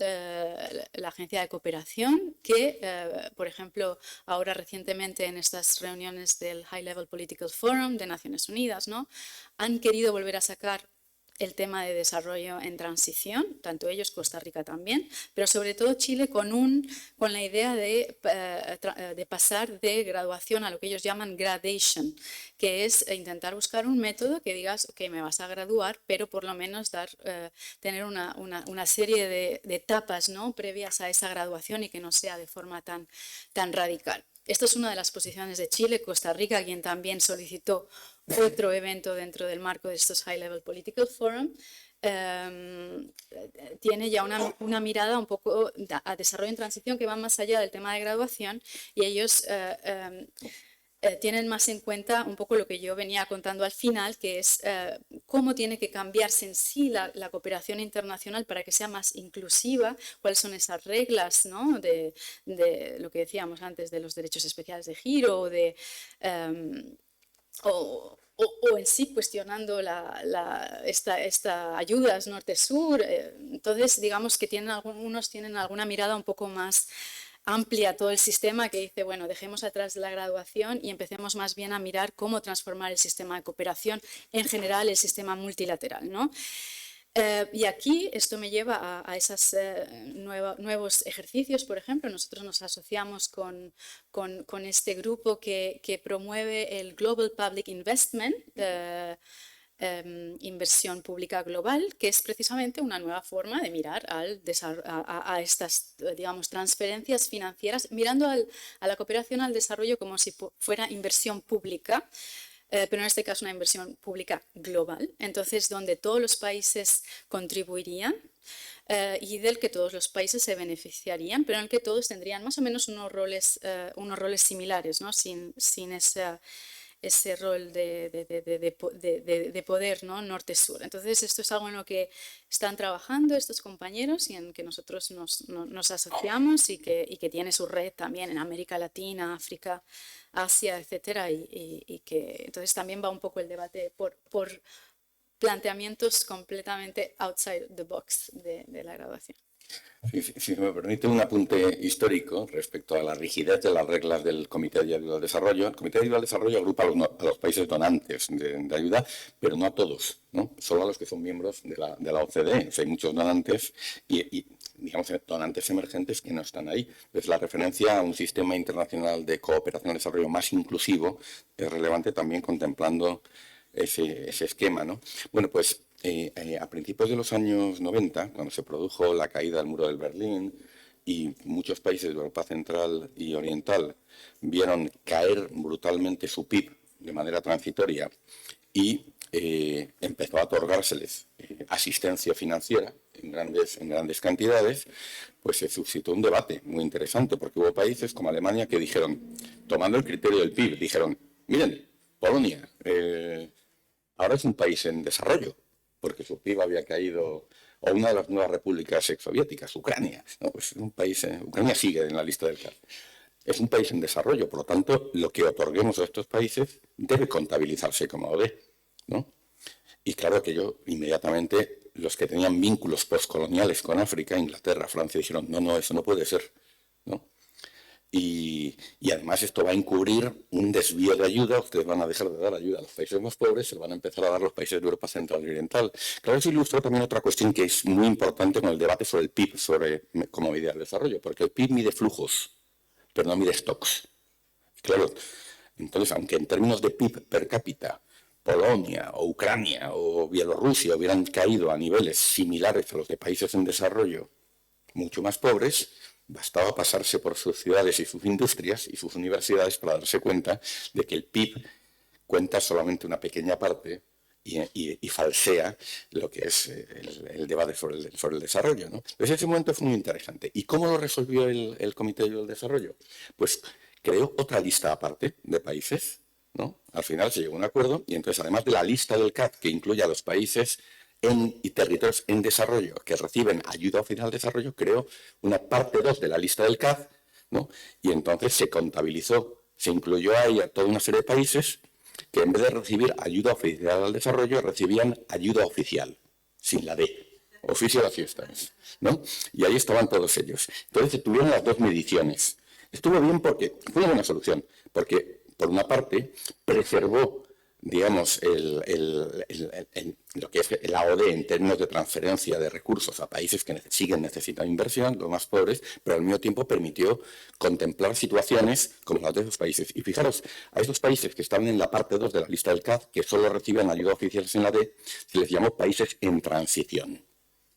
Speaker 2: la Agencia de Cooperación, que, por ejemplo, ahora recientemente en estas reuniones del High Level Political Forum de Naciones Unidas, ¿no?, han querido volver a sacar el tema de desarrollo en transición, tanto ellos, Costa Rica también, pero sobre todo Chile con la idea de pasar de graduación a lo que ellos llaman gradation, que es intentar buscar un método que digas, ok, me vas a graduar, pero por lo menos tener una serie de etapas, ¿no?, previas a esa graduación y que no sea de forma tan radical. Esto es una de las posiciones de Chile. Costa Rica, quien también solicitó otro evento dentro del marco de estos High Level Political Forum, tiene ya una mirada un poco a desarrollo en transición que va más allá del tema de graduación, y ellos tienen más en cuenta un poco lo que yo venía contando al final, que es cómo tiene que cambiarse en sí la cooperación internacional para que sea más inclusiva, cuáles son esas reglas, ¿no?, de lo que decíamos antes de los derechos especiales de giro o en sí cuestionando esta ayudas norte-sur. Entonces, digamos que algunos tienen alguna mirada un poco más amplia todo el sistema, que dice, bueno, dejemos atrás la graduación y empecemos más bien a mirar cómo transformar el sistema de cooperación, en general el sistema multilateral, ¿no? Y aquí esto me lleva a esos nuevos ejercicios. Por ejemplo, nosotros nos asociamos con este grupo que promueve el Global Public Investment, inversión pública global, que es precisamente una nueva forma de mirar a estas, digamos, transferencias financieras, mirando a la cooperación al desarrollo como si fuera inversión pública, pero en este caso una inversión pública global, entonces donde todos los países contribuirían y del que todos los países se beneficiarían, pero en el que todos tendrían más o menos unos roles similares, ¿no? sin ese rol de poder, ¿no? Norte-sur. Entonces esto es algo en lo que están trabajando estos compañeros y en que nosotros nos asociamos y que tiene su red también en América Latina, África, Asia, etcétera, y que entonces también va un poco el debate por planteamientos completamente outside the box de la graduación.
Speaker 1: Si me permite un apunte histórico respecto a la rigidez de las reglas del Comité de Ayuda al Desarrollo. El Comité de Ayuda al Desarrollo agrupa a los países donantes de ayuda, pero no a todos, ¿no? Solo a los que son miembros de la OCDE. O sea, hay muchos donantes y digamos, donantes emergentes que no están ahí. Entonces, la referencia a un sistema internacional de cooperación al desarrollo más inclusivo es relevante también contemplando ese esquema, ¿no? Bueno, pues a principios de los años 90, cuando se produjo la caída del muro de Berlín y muchos países de Europa Central y Oriental vieron caer brutalmente su PIB de manera transitoria y empezó a otorgárseles asistencia financiera en grandes cantidades, pues se suscitó un debate muy interesante, porque hubo países como Alemania que dijeron, tomando el criterio del PIB, dijeron, miren, Polonia ahora es un país en desarrollo, porque su PIB había caído, o una de las nuevas repúblicas exsoviéticas, Ucrania, ¿no? Pues un país, Ucrania sigue en la lista del CAD. Es un país en desarrollo, por lo tanto, lo que otorguemos a estos países debe contabilizarse como ODE, ¿no? Y claro que inmediatamente, los que tenían vínculos postcoloniales con África, Inglaterra, Francia, dijeron, no, eso no puede ser, ¿no? Y además esto va a encubrir un desvío de ayuda. Ustedes van a dejar de dar ayuda a los países más pobres, se lo van a empezar a dar a los países de Europa Central y Oriental. Claro, eso ilustra también otra cuestión que es muy importante con el debate sobre el PIB, como medida de desarrollo, porque el PIB mide flujos, pero no mide stocks. Claro, entonces, aunque en términos de PIB per cápita, Polonia o Ucrania o Bielorrusia hubieran caído a niveles similares a los de países en desarrollo mucho más pobres, bastaba pasarse por sus ciudades y sus industrias y sus universidades para darse cuenta de que el PIB cuenta solamente una pequeña parte y falsea lo que es el debate sobre el desarrollo, ¿no? Entonces ese momento fue muy interesante. ¿Y cómo lo resolvió el Comité del Desarrollo? Pues creó otra lista aparte de países, ¿no? Al final se llegó a un acuerdo y entonces, además de la lista del CAD que incluye a los países y territorios en desarrollo que reciben ayuda oficial al desarrollo, creó una parte 2 de la lista del CAD, ¿no? Y entonces se contabilizó, se incluyó ahí a toda una serie de países que en vez de recibir ayuda oficial al desarrollo, recibían ayuda oficial, sin la D, Official Assistance, ¿no? Y ahí estaban todos ellos. Entonces se tuvieron las dos mediciones. Estuvo bien porque fue una buena solución, porque por una parte preservó, digamos, lo que es la ODE en términos de transferencia de recursos a países que siguen necesitando inversión, los más pobres, pero al mismo tiempo permitió contemplar situaciones como las de esos países. Y fijaros, a esos países que están en la parte 2 de la lista del CAD, que solo reciben ayuda oficial en la D, se les llamó países en transición,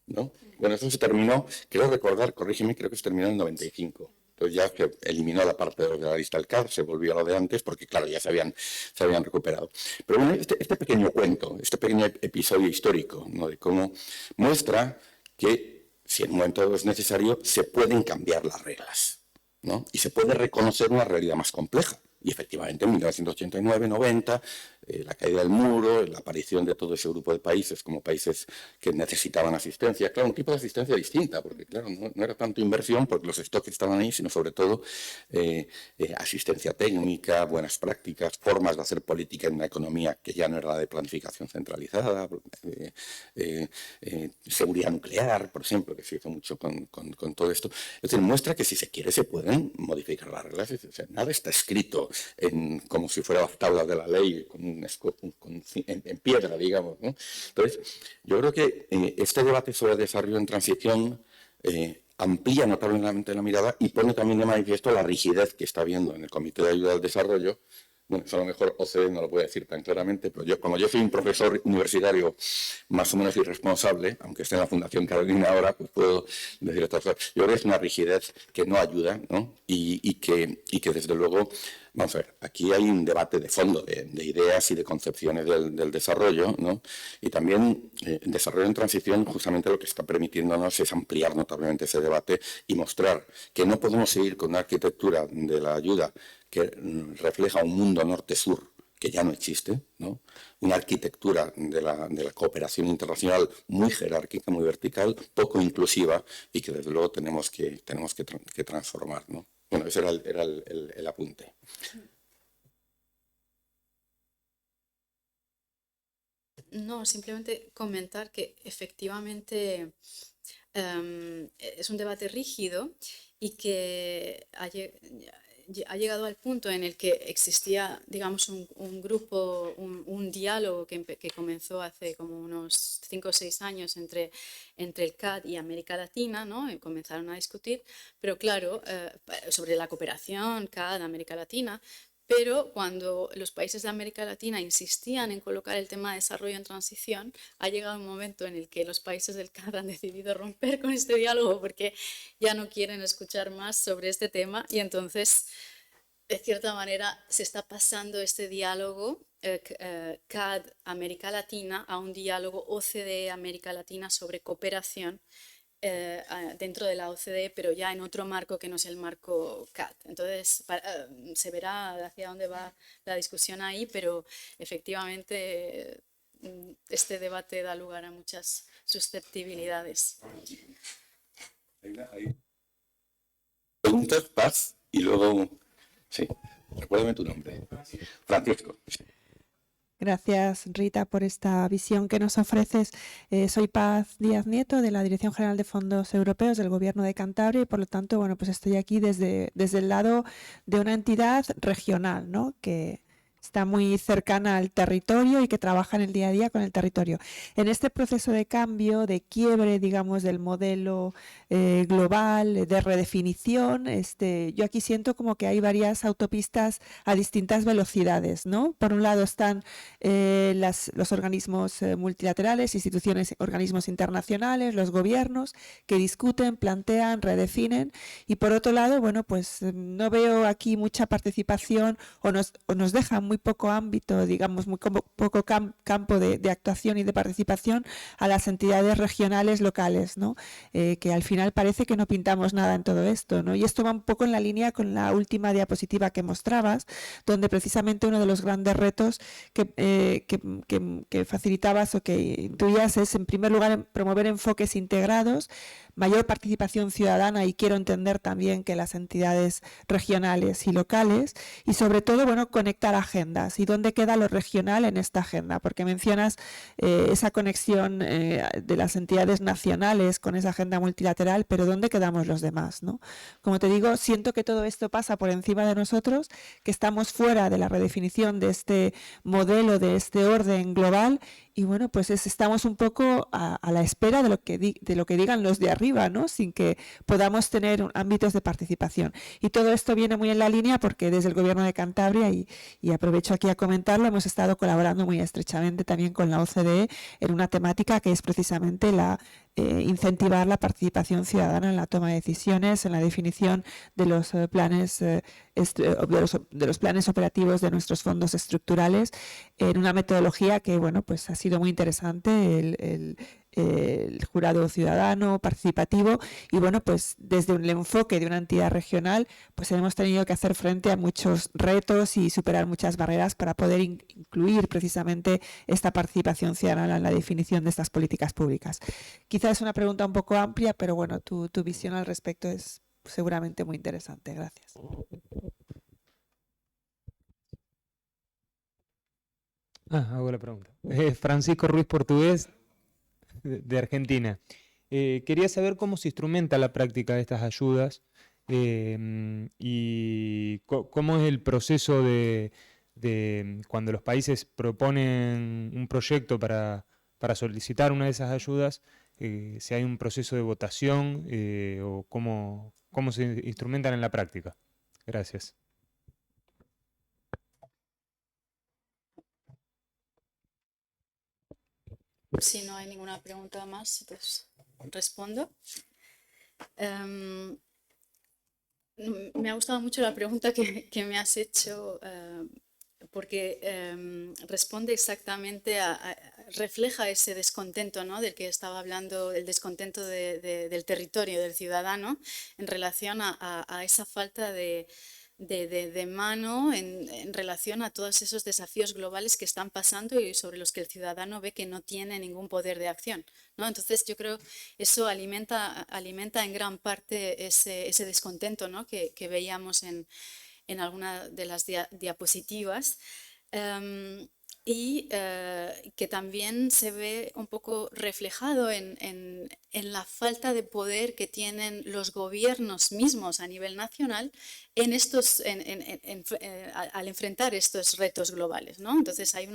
Speaker 1: ¿no? Bueno, eso se terminó, quiero recordar, corrígeme, creo que se terminó en el 95. Entonces ya se eliminó la parte de la lista del CAD, se volvió a lo de antes, porque claro, ya se habían recuperado. Pero bueno, este pequeño cuento, este pequeño episodio histórico, ¿no?, de cómo muestra que si en un momento es necesario, se pueden cambiar las reglas, ¿no? Y se puede reconocer una realidad más compleja. Y efectivamente en 1989-90, la caída del muro, la aparición de todo ese grupo de países como países que necesitaban asistencia, claro, un tipo de asistencia distinta, porque claro, no era tanto inversión porque los stocks estaban ahí, sino sobre todo asistencia técnica, buenas prácticas, formas de hacer política en una economía que ya no era la de planificación centralizada, seguridad nuclear, por ejemplo, que se hizo mucho con todo esto. Es decir, muestra que si se quiere se pueden modificar las reglas. O sea, nada está escrito como si fuera las tablas de la ley, en piedra, digamos, ¿no? Entonces, yo creo que este debate sobre el desarrollo en transición amplía notablemente la mirada y pone también de manifiesto la rigidez que está habiendo en el Comité de Ayuda al Desarrollo. Bueno, eso a lo mejor OCDE no lo puede decir tan claramente, pero como yo soy un profesor universitario más o menos irresponsable, aunque esté en la Fundación Carolina ahora, pues puedo decir estas cosas. Yo creo que es una rigidez que no ayuda, ¿no? Y que desde luego, vamos a ver, aquí hay un debate de fondo, de ideas y de concepciones del desarrollo, ¿no? Y también el desarrollo en transición justamente lo que está permitiéndonos es ampliar notablemente ese debate y mostrar que no podemos seguir con una arquitectura de la ayuda que refleja un mundo norte-sur que ya no existe, ¿no? Una arquitectura de la cooperación internacional muy jerárquica, muy vertical, poco inclusiva y que desde luego tenemos que transformar, ¿no? Bueno, ese era el apunte.
Speaker 2: No, simplemente comentar que efectivamente es un debate rígido y que ha llegado al punto en el que existía, digamos, un grupo, un diálogo que comenzó hace como unos 5 o 6 años entre el CAD y América Latina, ¿no? Y comenzaron a discutir, pero claro, sobre la cooperación CAD-América Latina. Pero cuando los países de América Latina insistían en colocar el tema de desarrollo en transición, ha llegado un momento en el que los países del CAD han decidido romper con este diálogo porque ya no quieren escuchar más sobre este tema y entonces, de cierta manera, se está pasando este diálogo CAD-América Latina a un diálogo OCDE-América Latina sobre cooperación dentro de la OCDE, pero ya en otro marco que no es el marco CAD. Entonces, se verá hacia dónde va la discusión ahí, pero efectivamente este debate da lugar a muchas susceptibilidades.
Speaker 1: Preguntas, Paz, y luego... Sí, recuérdame tu nombre. Francisco.
Speaker 4: Gracias, Rita, por esta visión que nos ofreces. Soy Paz Díaz Nieto, de la Dirección General de Fondos Europeos del Gobierno de Cantabria y, por lo tanto, bueno, pues estoy aquí desde el lado de una entidad regional, ¿no? Que está muy cercana al territorio y que trabaja en el día a día con el territorio. En este proceso de cambio, de quiebre, digamos, del modelo global, de redefinición, yo aquí siento como que hay varias autopistas a distintas velocidades, ¿no? Por un lado están los organismos multilaterales, instituciones, organismos internacionales, los gobiernos que discuten, plantean, redefinen, y por otro lado, bueno, pues no veo aquí mucha participación o nos dejan muy poco ámbito, digamos, muy poco campo de actuación y de participación a las entidades regionales locales, ¿no? Que al final parece que no pintamos nada en todo esto, ¿no? Y esto va un poco en la línea con la última diapositiva que mostrabas, donde precisamente uno de los grandes retos que facilitabas o que intuías es, en primer lugar, promover enfoques integrados, mayor participación ciudadana, y quiero entender también que las entidades regionales y locales, y sobre todo, bueno, conectar agendas. ¿Y dónde queda lo regional en esta agenda? Porque mencionas esa conexión de las entidades nacionales con esa agenda multilateral, pero ¿dónde quedamos los demás, ¿no? Como te digo, siento que todo esto pasa por encima de nosotros, que estamos fuera de la redefinición de este modelo, de este orden global, y bueno, pues estamos un poco a la espera de lo que digan los de arriba, ¿no? Sin que podamos tener ámbitos de participación. Y todo esto viene muy en la línea porque desde el Gobierno de Cantabria, y aprovecho aquí a comentarlo, hemos estado colaborando muy estrechamente también con la OCDE en una temática que es precisamente incentivar la participación ciudadana en la toma de decisiones, en la definición de los planes operativos de nuestros fondos estructurales, en una metodología que, bueno, pues ha sido muy interesante el jurado ciudadano, participativo, y bueno, pues desde el enfoque de una entidad regional, pues hemos tenido que hacer frente a muchos retos y superar muchas barreras para poder incluir precisamente esta participación ciudadana en la definición de estas políticas públicas. Quizás es una pregunta un poco amplia, pero bueno, tu visión al respecto es seguramente muy interesante. Gracias.
Speaker 5: Hago la pregunta. Francisco Ruiz Portugués, de Argentina. Quería saber cómo se instrumenta la práctica de estas ayudas y cómo es el proceso de cuando los países proponen un proyecto para solicitar una de esas ayudas, si hay un proceso de votación o cómo se instrumentan en la práctica. Gracias.
Speaker 2: Si no hay ninguna pregunta más, pues respondo. Me ha gustado mucho la pregunta que me has hecho porque responde exactamente refleja ese descontento, ¿no?, del que estaba hablando, el descontento del territorio, del ciudadano, en relación a esa falta de mano en relación a todos esos desafíos globales que están pasando y sobre los que el ciudadano ve que no tiene ningún poder de acción, ¿no? Entonces yo creo eso alimenta en gran parte ese descontento, ¿no?, que veíamos en alguna de las diapositivas. Y que también se ve un poco reflejado en la falta de poder que tienen los gobiernos mismos a nivel nacional al enfrentar estos retos globales, ¿no? Entonces hay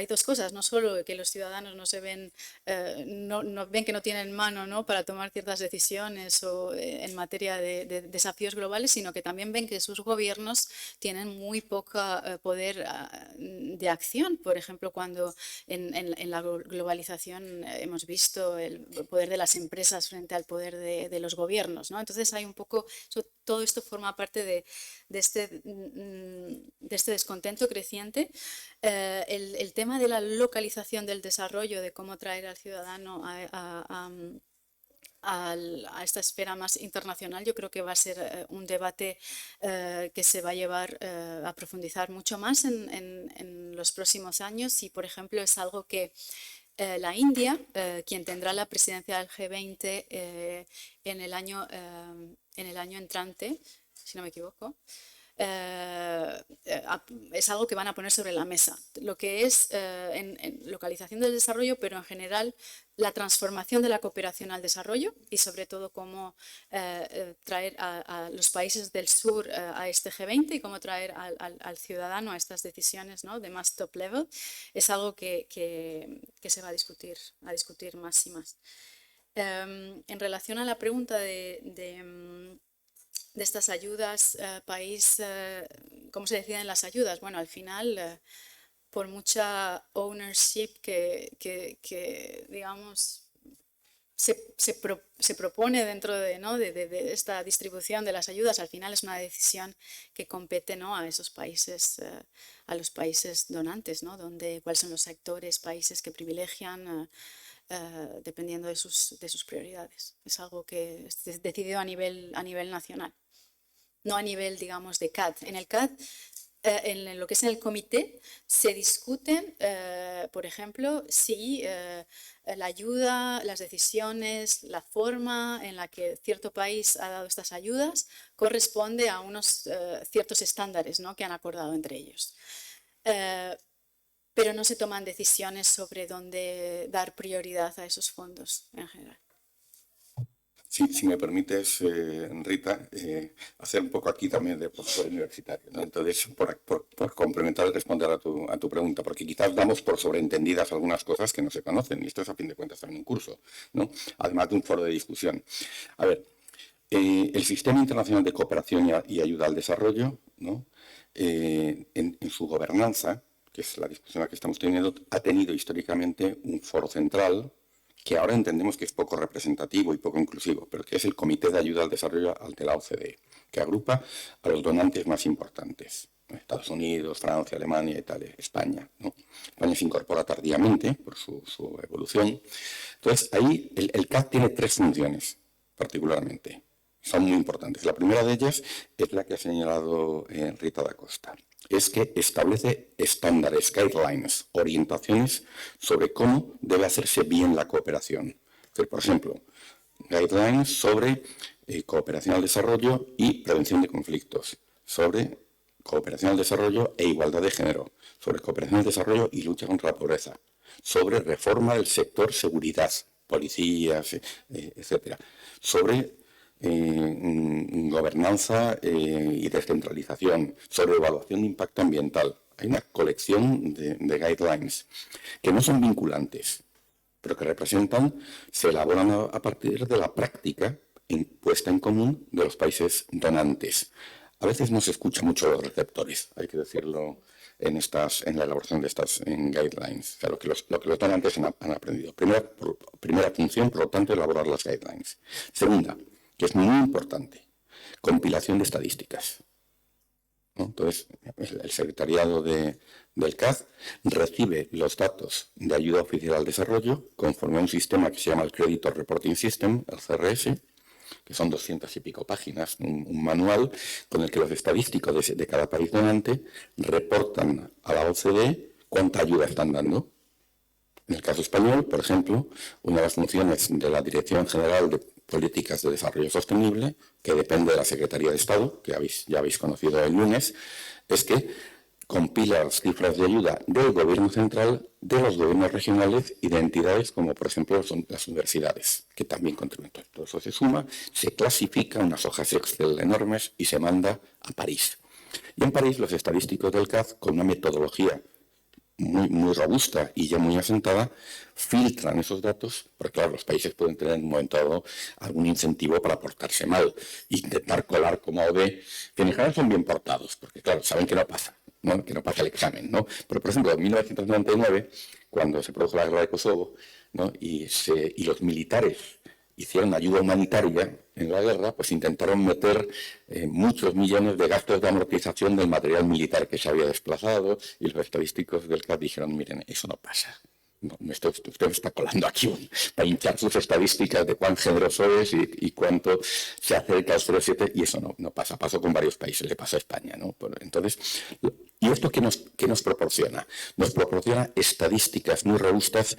Speaker 2: dos cosas, no solo que los ciudadanos no se ven, no ven que no tienen mano, ¿no?, para tomar ciertas decisiones o en materia de desafíos globales, sino que también ven que sus gobiernos tienen muy poco poder de acción. Por ejemplo, cuando en la globalización hemos visto el poder de las empresas frente al poder de los gobiernos, ¿no? Entonces hay un poco, todo esto forma parte de este descontento creciente. El tema de la localización del desarrollo, de cómo traer al ciudadano a esta esfera más internacional, yo creo que va a ser un debate que se va a llevar a profundizar mucho más en los próximos años, y por ejemplo es algo que la India, quien tendrá la presidencia del G20 en el año entrante, si no me equivoco, es algo que van a poner sobre la mesa, lo que es en localización del desarrollo, pero en general la transformación de la cooperación al desarrollo y sobre todo cómo traer a los países del sur a este G20 y cómo traer al ciudadano a estas decisiones, ¿no?, de más top level, es algo que se va a discutir más y más. En relación a la pregunta de estas ayudas, ¿cómo se deciden las ayudas? Bueno, al final, por mucha ownership que digamos, se propone dentro de esta distribución de las ayudas, al final es una decisión que compete, ¿no?, a esos países, a los países donantes, ¿no?, cuáles son los sectores, países que privilegian, dependiendo de sus prioridades. Es algo que es decidido a nivel nacional, no a nivel, digamos, de CAD. En el CAD, en lo que es en el comité, se discuten, por ejemplo, si la ayuda, las decisiones, la forma en la que cierto país ha dado estas ayudas corresponde a unos ciertos estándares, ¿no?, que han acordado entre ellos. Pero no se toman decisiones sobre dónde dar prioridad a esos fondos en general.
Speaker 1: Sí, si me permites, Rita, hacer un poco aquí también de profesor universitario, ¿no? Entonces, por complementar y responder a tu pregunta, porque quizás damos por sobreentendidas algunas cosas que no se conocen, y esto es a fin de cuentas también un curso, ¿no?, además de un foro de discusión. A ver, el Sistema Internacional de Cooperación y Ayuda al Desarrollo, ¿no?, en su gobernanza, que es la discusión que estamos teniendo, ha tenido históricamente un foro central que ahora entendemos que es poco representativo y poco inclusivo, pero que es el Comité de Ayuda al Desarrollo de la OCDE, que agrupa a los donantes más importantes, Estados Unidos, Francia, Alemania, Italia, España, ¿no? España se incorpora tardíamente por su evolución. Entonces, ahí el CAD tiene 3 funciones, particularmente. Son muy importantes. La primera de ellas es la que ha señalado Rita da Costa. Es que establece estándares, guidelines, orientaciones sobre cómo debe hacerse bien la cooperación. Por ejemplo, guidelines sobre cooperación al desarrollo y prevención de conflictos, sobre cooperación al desarrollo e igualdad de género, sobre cooperación al desarrollo y lucha contra la pobreza, sobre reforma del sector seguridad, policías, etcétera, sobre gobernanza y descentralización, sobre evaluación de impacto ambiental. Hay una colección de guidelines que no son vinculantes, pero que se elaboran a partir de la práctica puesta en común de los países donantes. A veces no se escucha mucho los receptores, hay que decirlo, en la elaboración de estas guidelines, o sea, lo que los donantes han aprendido. Primera función, por lo tanto, elaborar las guidelines. Segunda, que es muy importante, compilación de estadísticas, ¿no? Entonces, el secretariado del CAD recibe los datos de ayuda oficial al desarrollo conforme a un sistema que se llama el Creditor Reporting System, el CRS, que son 200 y pico páginas, un manual con el que los estadísticos de cada país donante reportan a la OCDE cuánta ayuda están dando. En el caso español, por ejemplo, una de las funciones de la Dirección General de Políticas de Desarrollo Sostenible, que depende de la Secretaría de Estado, que ya habéis conocido el lunes, es que compila las cifras de ayuda del gobierno central, de los gobiernos regionales y de entidades como, por ejemplo, las universidades, que también contribuyen. Todo eso se suma, se clasifica unas hojas Excel enormes y se manda a París. Y en París los estadísticos del CAD, con una metodología muy robusta y ya muy asentada, filtran esos datos, porque claro, los países pueden tener en un momento dado algún incentivo para portarse mal, intentar colar como OD, que en general son bien portados, porque claro, saben que no pasa, ¿no? Que no pasa el examen, ¿no? Pero por ejemplo, en 1999, cuando se produjo la guerra de Kosovo, ¿no? y los militares hicieron ayuda humanitaria en la guerra, pues intentaron meter muchos millones de gastos de amortización del material militar que se había desplazado, y los estadísticos del CAD dijeron, miren, eso no pasa. No, usted me está colando aquí para hinchar sus estadísticas de cuán generoso es y cuánto se acerca al 0,7, y eso no pasa. Pasó con varios países, le pasó a España, ¿no? Entonces, ¿y esto qué nos proporciona? Nos proporciona estadísticas muy robustas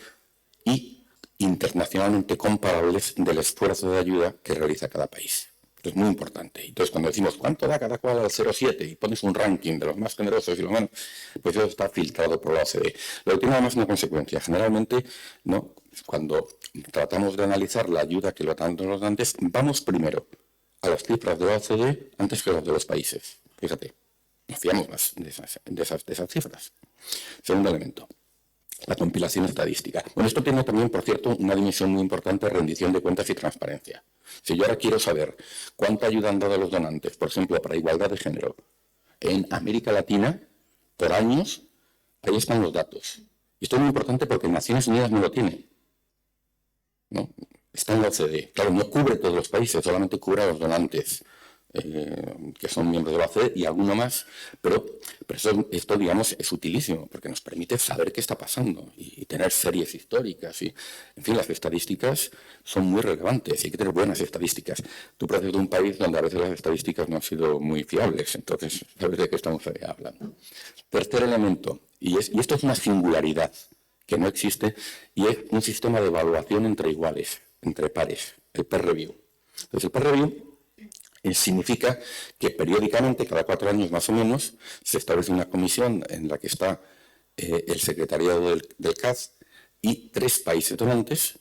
Speaker 1: y internacionalmente comparables del esfuerzo de ayuda que realiza cada país. Esto es muy importante. Entonces, cuando decimos cuánto da cada cual al 0,7 y pones un ranking de los más generosos y los menos, pues eso está filtrado por la OCDE. Lo que tiene además una consecuencia. Generalmente, ¿no? Cuando tratamos de analizar la ayuda que lo dan los donantes, vamos primero a las cifras de la OCDE antes que las de los países. Fíjate, nos fiamos más de esas cifras. Segundo elemento, la compilación estadística. Bueno, esto tiene también, por cierto, una dimensión muy importante de rendición de cuentas y transparencia. Si yo ahora quiero saber cuánta ayuda han dado los donantes, por ejemplo, para igualdad de género, en América Latina, por años, ahí están los datos. Y esto es muy importante porque Naciones Unidas no lo tiene, ¿no? Está en la OCDE. Claro, no cubre todos los países, solamente cubre a los donantes que son miembros de la OCDE y alguno más, pero esto, digamos, es utilísimo porque nos permite saber qué está pasando y tener series históricas. Y, en fin, las estadísticas son muy relevantes y hay que tener buenas estadísticas. Tú procedes de un país donde a veces las estadísticas no han sido muy fiables, entonces sabes de qué estamos hablando. Tercer elemento, y esto es una singularidad que no existe, y es un sistema de evaluación entre iguales, entre pares, el peer review. Entonces, el peer review significa que periódicamente, cada 4 años más o menos, se establece una comisión en la que está el secretariado del CAD y 3 países donantes,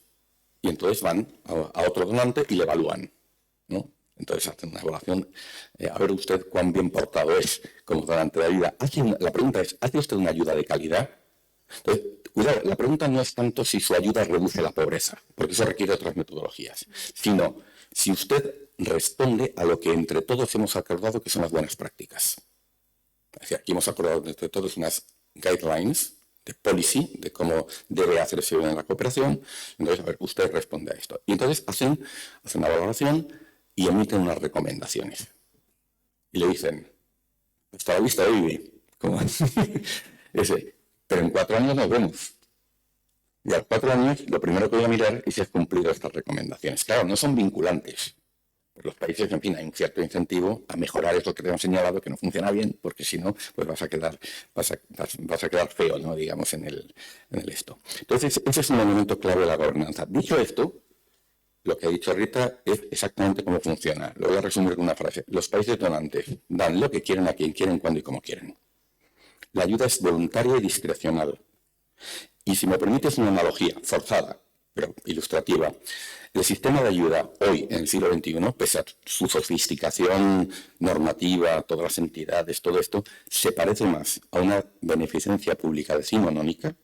Speaker 1: y entonces van a otro donante y le evalúan, ¿no? Entonces hacen una evaluación, a ver usted cuán bien portado es como donante de ayuda. La pregunta es, ¿hace usted una ayuda de calidad? Entonces, cuidado, la pregunta no es tanto si su ayuda reduce la pobreza, porque eso requiere otras metodologías, sino si usted responde a lo que entre todos hemos acordado que son las buenas prácticas. Es decir, aquí hemos acordado entre todos unas guidelines de policy, de cómo debe hacerse en la cooperación. Entonces, a ver, usted responde a esto. Y entonces hacen una valoración y emiten unas recomendaciones. Y le dicen, hasta la vista, baby. Como ese. Pero en 4 años nos vemos. Y a los 4 años lo primero que voy a mirar es si has cumplido estas recomendaciones. Claro, no son vinculantes. Los países, en fin, hay un cierto incentivo a mejorar eso que te han señalado que no funciona bien, porque si no, pues vas a quedar feo, ¿no? Digamos, en el esto. Entonces, ese es un elemento clave de la gobernanza. Dicho esto, lo que ha dicho Rita es exactamente cómo funciona. Lo voy a resumir con una frase. Los países donantes dan lo que quieren a quien quieren, cuando y como quieren. La ayuda es voluntaria y discrecional. Y si me permites una analogía forzada, pero ilustrativa, el sistema de ayuda hoy, en el siglo XXI, pese a su sofisticación normativa, todas las entidades, todo esto, se parece más a una beneficencia pública decimonónica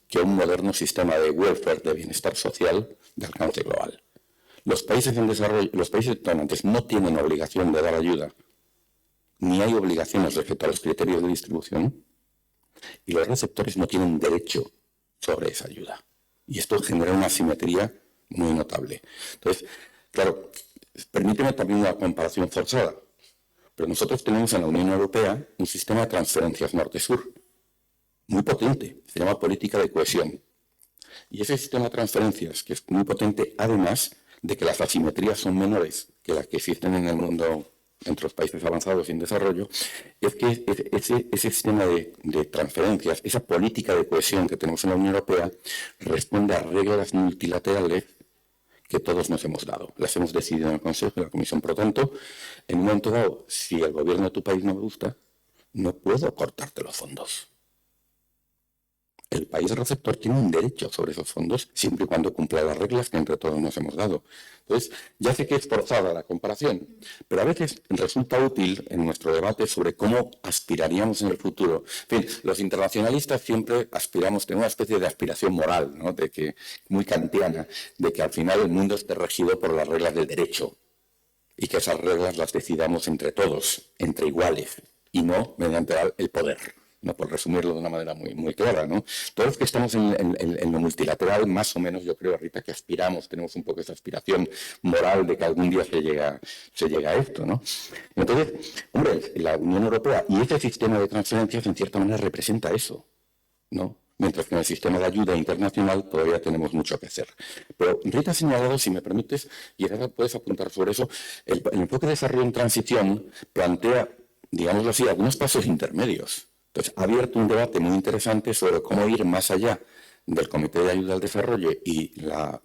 Speaker 1: que a un moderno sistema de welfare, de bienestar social, de alcance global. Los países en desarrollo, los países donantes no tienen obligación de dar ayuda, ni hay obligaciones respecto a los criterios de distribución, y los receptores no tienen derecho sobre esa ayuda. Y esto genera una asimetría muy notable. Entonces, claro, permíteme también una comparación forzada, pero nosotros tenemos en la Unión Europea un sistema de transferencias norte-sur muy potente, se llama política de cohesión. Y ese sistema de transferencias, que es muy potente, además de que las asimetrías son menores que las que existen en el mundo entre los países avanzados y en desarrollo, es que ese sistema de transferencias, esa política de cohesión que tenemos en la Unión Europea, responde a reglas multilaterales que todos nos hemos dado. Las hemos decidido en el Consejo y en la Comisión. Por lo tanto, en un momento dado, si el gobierno de tu país no me gusta, no puedo cortarte los fondos. El país receptor tiene un derecho sobre esos fondos siempre y cuando cumpla las reglas que entre todos nos hemos dado. Entonces, ya sé que es forzada la comparación, pero a veces resulta útil en nuestro debate sobre cómo aspiraríamos en el futuro. En fin, los internacionalistas siempre aspiramos, tenemos una especie de aspiración moral, ¿no? De que, muy kantiana, de que al final el mundo esté regido por las reglas del derecho y que esas reglas las decidamos entre todos, entre iguales, y no mediante el poder. No, por resumirlo de una manera muy clara, ¿no? Todos los que estamos en lo multilateral, más o menos, yo creo, Rita, que aspiramos, tenemos un poco esa aspiración moral de que algún día se llega a esto, ¿no? Entonces, hombre, la Unión Europea y ese sistema de transferencias, en cierta manera, representa eso, ¿no? Mientras que en el sistema de ayuda internacional todavía tenemos mucho que hacer. Pero Rita ha señalado, si me permites, y ahora puedes apuntar sobre eso, el enfoque de desarrollo en transición plantea, digámoslo así, algunos pasos intermedios. Entonces, ha abierto un debate muy interesante sobre cómo ir más allá del Comité de Ayuda al Desarrollo y la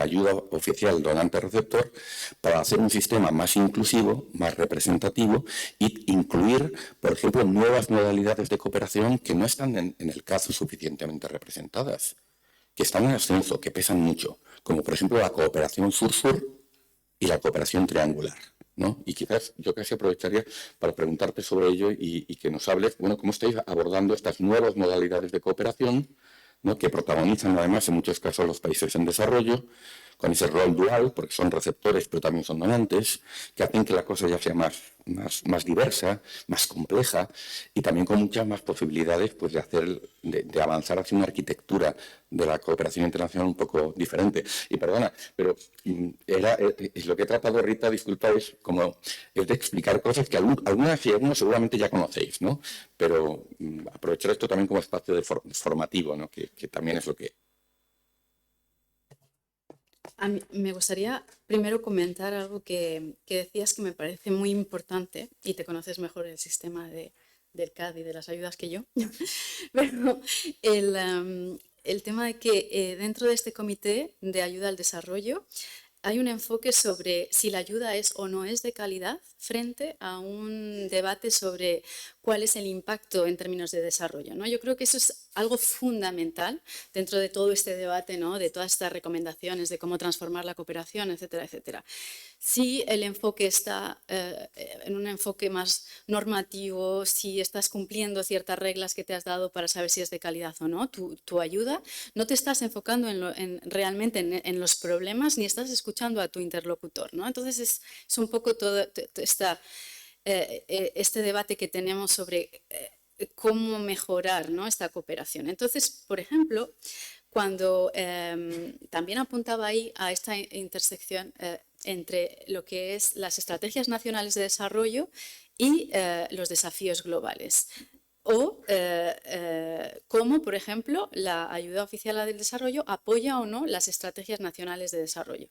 Speaker 1: ayuda oficial donante-receptor para hacer un sistema más inclusivo, más representativo e incluir, por ejemplo, nuevas modalidades de cooperación que no están en el caso suficientemente representadas, que están en ascenso, que pesan mucho, como por ejemplo la cooperación sur-sur y la cooperación triangular, ¿no? Y quizás yo casi aprovecharía para preguntarte sobre ello y que nos hables, bueno, cómo estáis abordando estas nuevas modalidades de cooperación, ¿no? Que protagonizan además en muchos casos los países en desarrollo, con ese rol dual, porque son receptores pero también son donantes, que hacen que la cosa ya sea más diversa, más compleja y también con muchas más posibilidades pues, de avanzar hacia una arquitectura de la cooperación internacional un poco diferente. Y perdona, pero es lo que he tratado, Rita, disculpa, es de explicar cosas que algunas y algunos seguramente ya conocéis, ¿no? Pero aprovechar esto también como espacio formativo, ¿no? Que también es lo que...
Speaker 2: A mí me gustaría primero comentar algo que decías que me parece muy importante, y te conoces mejor el sistema del CAD y de las ayudas que yo, pero el tema de que dentro de este comité de ayuda al desarrollo hay un enfoque sobre si la ayuda es o no es de calidad frente a un debate sobre cuál es el impacto en términos de desarrollo, ¿no? Yo creo que eso es algo fundamental dentro de todo este debate, ¿no? De todas estas recomendaciones de cómo transformar la cooperación, etcétera, etcétera. Si el enfoque está en un enfoque más normativo, si estás cumpliendo ciertas reglas que te has dado para saber si es de calidad o no, tu ayuda, no te estás enfocando realmente en los problemas ni estás escuchando a tu interlocutor, ¿no? Entonces es un poco todo este debate que tenemos sobre cómo mejorar, ¿no? Esta cooperación. Entonces, por ejemplo, cuando también apuntaba ahí a esta intersección, entre lo que es las estrategias nacionales de desarrollo y los desafíos globales. O cómo, por ejemplo, la ayuda oficial al desarrollo apoya o no las estrategias nacionales de desarrollo.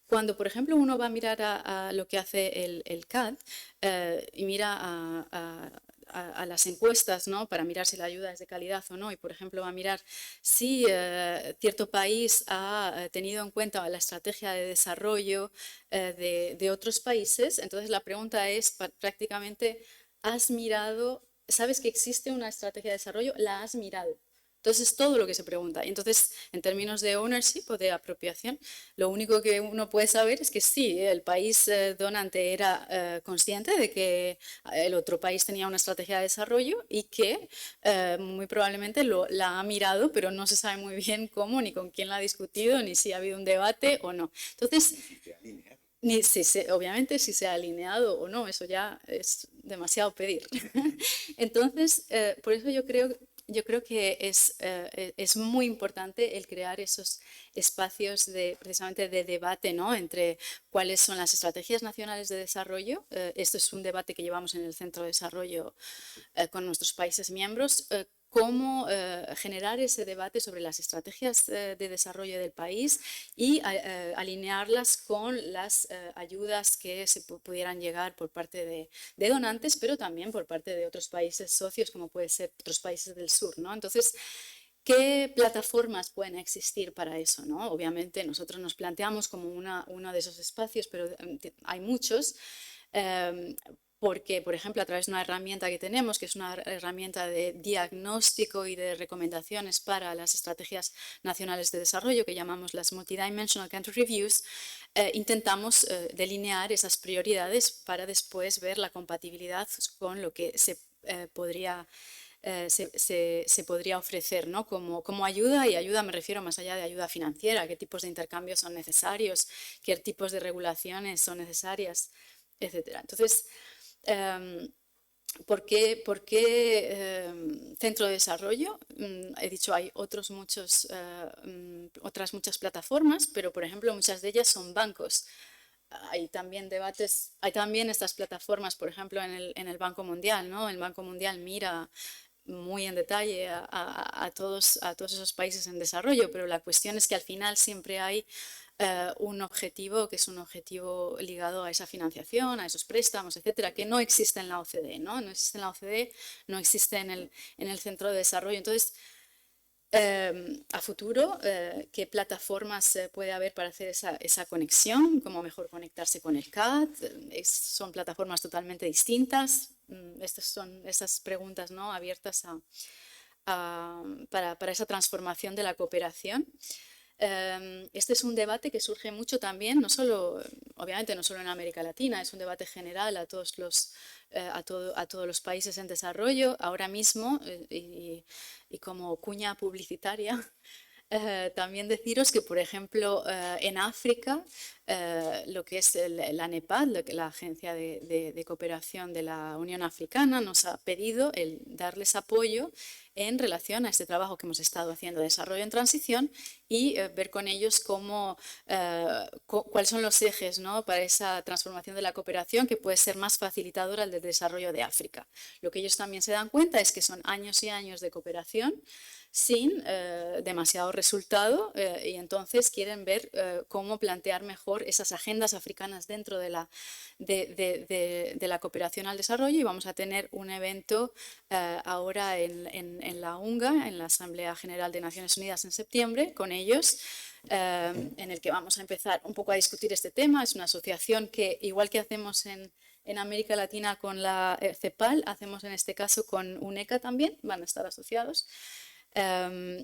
Speaker 2: Cuando, por ejemplo, uno va a mirar a lo que hace el CAD y mira a las encuestas, ¿no?, para mirar si la ayuda es de calidad o no, y por ejemplo va a mirar si cierto país ha tenido en cuenta la estrategia de desarrollo de otros países, entonces la pregunta es prácticamente, ¿has mirado, sabes que existe una estrategia de desarrollo? ¿La has mirado? Entonces, todo lo que se pregunta. Entonces, en términos de ownership o de apropiación, lo único que uno puede saber es que sí, el país donante era consciente de que el otro país tenía una estrategia de desarrollo y que muy probablemente la ha mirado, pero no se sabe muy bien cómo, ni con quién la ha discutido, ni si ha habido un debate o no. Entonces, obviamente si se ha alineado o no, eso ya es demasiado pedir. Entonces, por eso yo creo que es muy importante el crear esos espacios precisamente de debate, ¿no?, entre cuáles son las estrategias nacionales de desarrollo. Esto es un debate que llevamos en el Centro de Desarrollo con nuestros países miembros. Cómo generar ese debate sobre las estrategias de desarrollo del país y alinearlas con las ayudas que se pudieran llegar por parte de donantes, pero también por parte de otros países socios, como puede ser otros países del sur, ¿no? Entonces, ¿qué plataformas pueden existir para eso, ¿no? Obviamente nosotros nos planteamos como uno de esos espacios, pero hay muchos. Porque, por ejemplo, a través de una herramienta que tenemos, que es una herramienta de diagnóstico y de recomendaciones para las estrategias nacionales de desarrollo, que llamamos las Multidimensional Country Reviews, intentamos delinear esas prioridades para después ver la compatibilidad con lo que se podría ofrecer, ¿no?, como ayuda, y ayuda me refiero más allá de ayuda financiera, qué tipos de intercambios son necesarios, qué tipos de regulaciones son necesarias, etcétera. Entonces, ¿por qué Centro de Desarrollo? He dicho, hay otras muchas plataformas, pero por ejemplo muchas de ellas son bancos. Hay también debates, hay también estas plataformas, por ejemplo, en el Banco Mundial, ¿no? El Banco Mundial mira muy en detalle a todos esos países en desarrollo, pero la cuestión es que al final siempre hay un objetivo que es un objetivo ligado a esa financiación, a esos préstamos, etcétera, que no existe en la OCDE, ¿no? No existe en la OCDE, no existe en el Centro de Desarrollo. Entonces, a futuro, ¿qué plataformas puede haber para hacer esa conexión? ¿Cómo mejor conectarse con el CAD? Son plataformas totalmente distintas. Estas son esas preguntas, ¿no?, abiertas para esa transformación de la cooperación. Este es un debate que surge mucho también, no solo, obviamente no solo en América Latina, es un debate general a todos los países en desarrollo. Ahora mismo, y como cuña publicitaria, también deciros que, por ejemplo, en África, lo que es la NEPAD, la Agencia de Cooperación de la Unión Africana, nos ha pedido el darles apoyo en relación a este trabajo que hemos estado haciendo de desarrollo en transición y ver con ellos cuáles son los ejes, ¿no?, para esa transformación de la cooperación que puede ser más facilitadora del desarrollo de África. Lo que ellos también se dan cuenta es que son años y años de cooperación sin demasiado resultado y entonces quieren ver cómo plantear mejor esas agendas africanas dentro de la cooperación al desarrollo, y vamos a tener un evento ahora en la UNGA, en la Asamblea General de Naciones Unidas en septiembre, con ellos, en el que vamos a empezar un poco a discutir este tema. Es una asociación que, igual que hacemos en América Latina con la CEPAL, hacemos en este caso con UNECA también, van a estar asociados.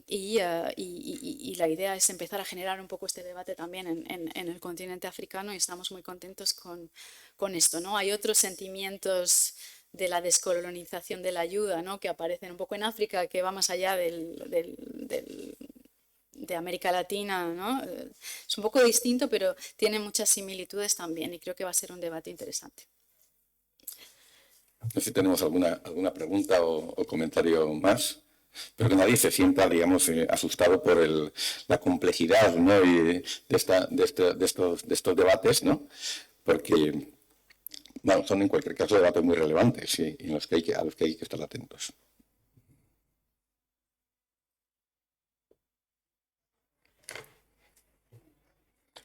Speaker 2: Y la idea es empezar a generar un poco este debate también en el continente africano, y estamos muy contentos con esto, ¿no? Hay otros sentimientos de la descolonización de la ayuda, ¿no?, que aparecen un poco en África, que va más allá de América Latina, ¿no? Es un poco distinto, pero tiene muchas similitudes también, y creo que va a ser un debate interesante.
Speaker 1: No sé si tenemos alguna pregunta o comentario más. pero que nadie se sienta, digamos, asustado por la complejidad, ¿no? y de estos debates, ¿no? Porque bueno, son en cualquier caso debates muy relevantes y a los que hay que estar atentos.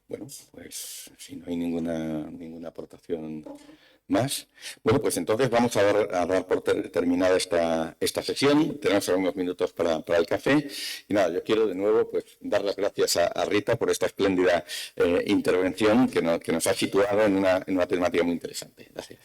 Speaker 1: Bueno, pues si no hay ninguna aportación más, bueno, pues entonces vamos a dar por terminada esta sesión. Tenemos algunos minutos para el café. Y nada, yo quiero de nuevo pues dar las gracias a Rita por esta espléndida intervención que nos ha situado en una temática muy interesante. Gracias.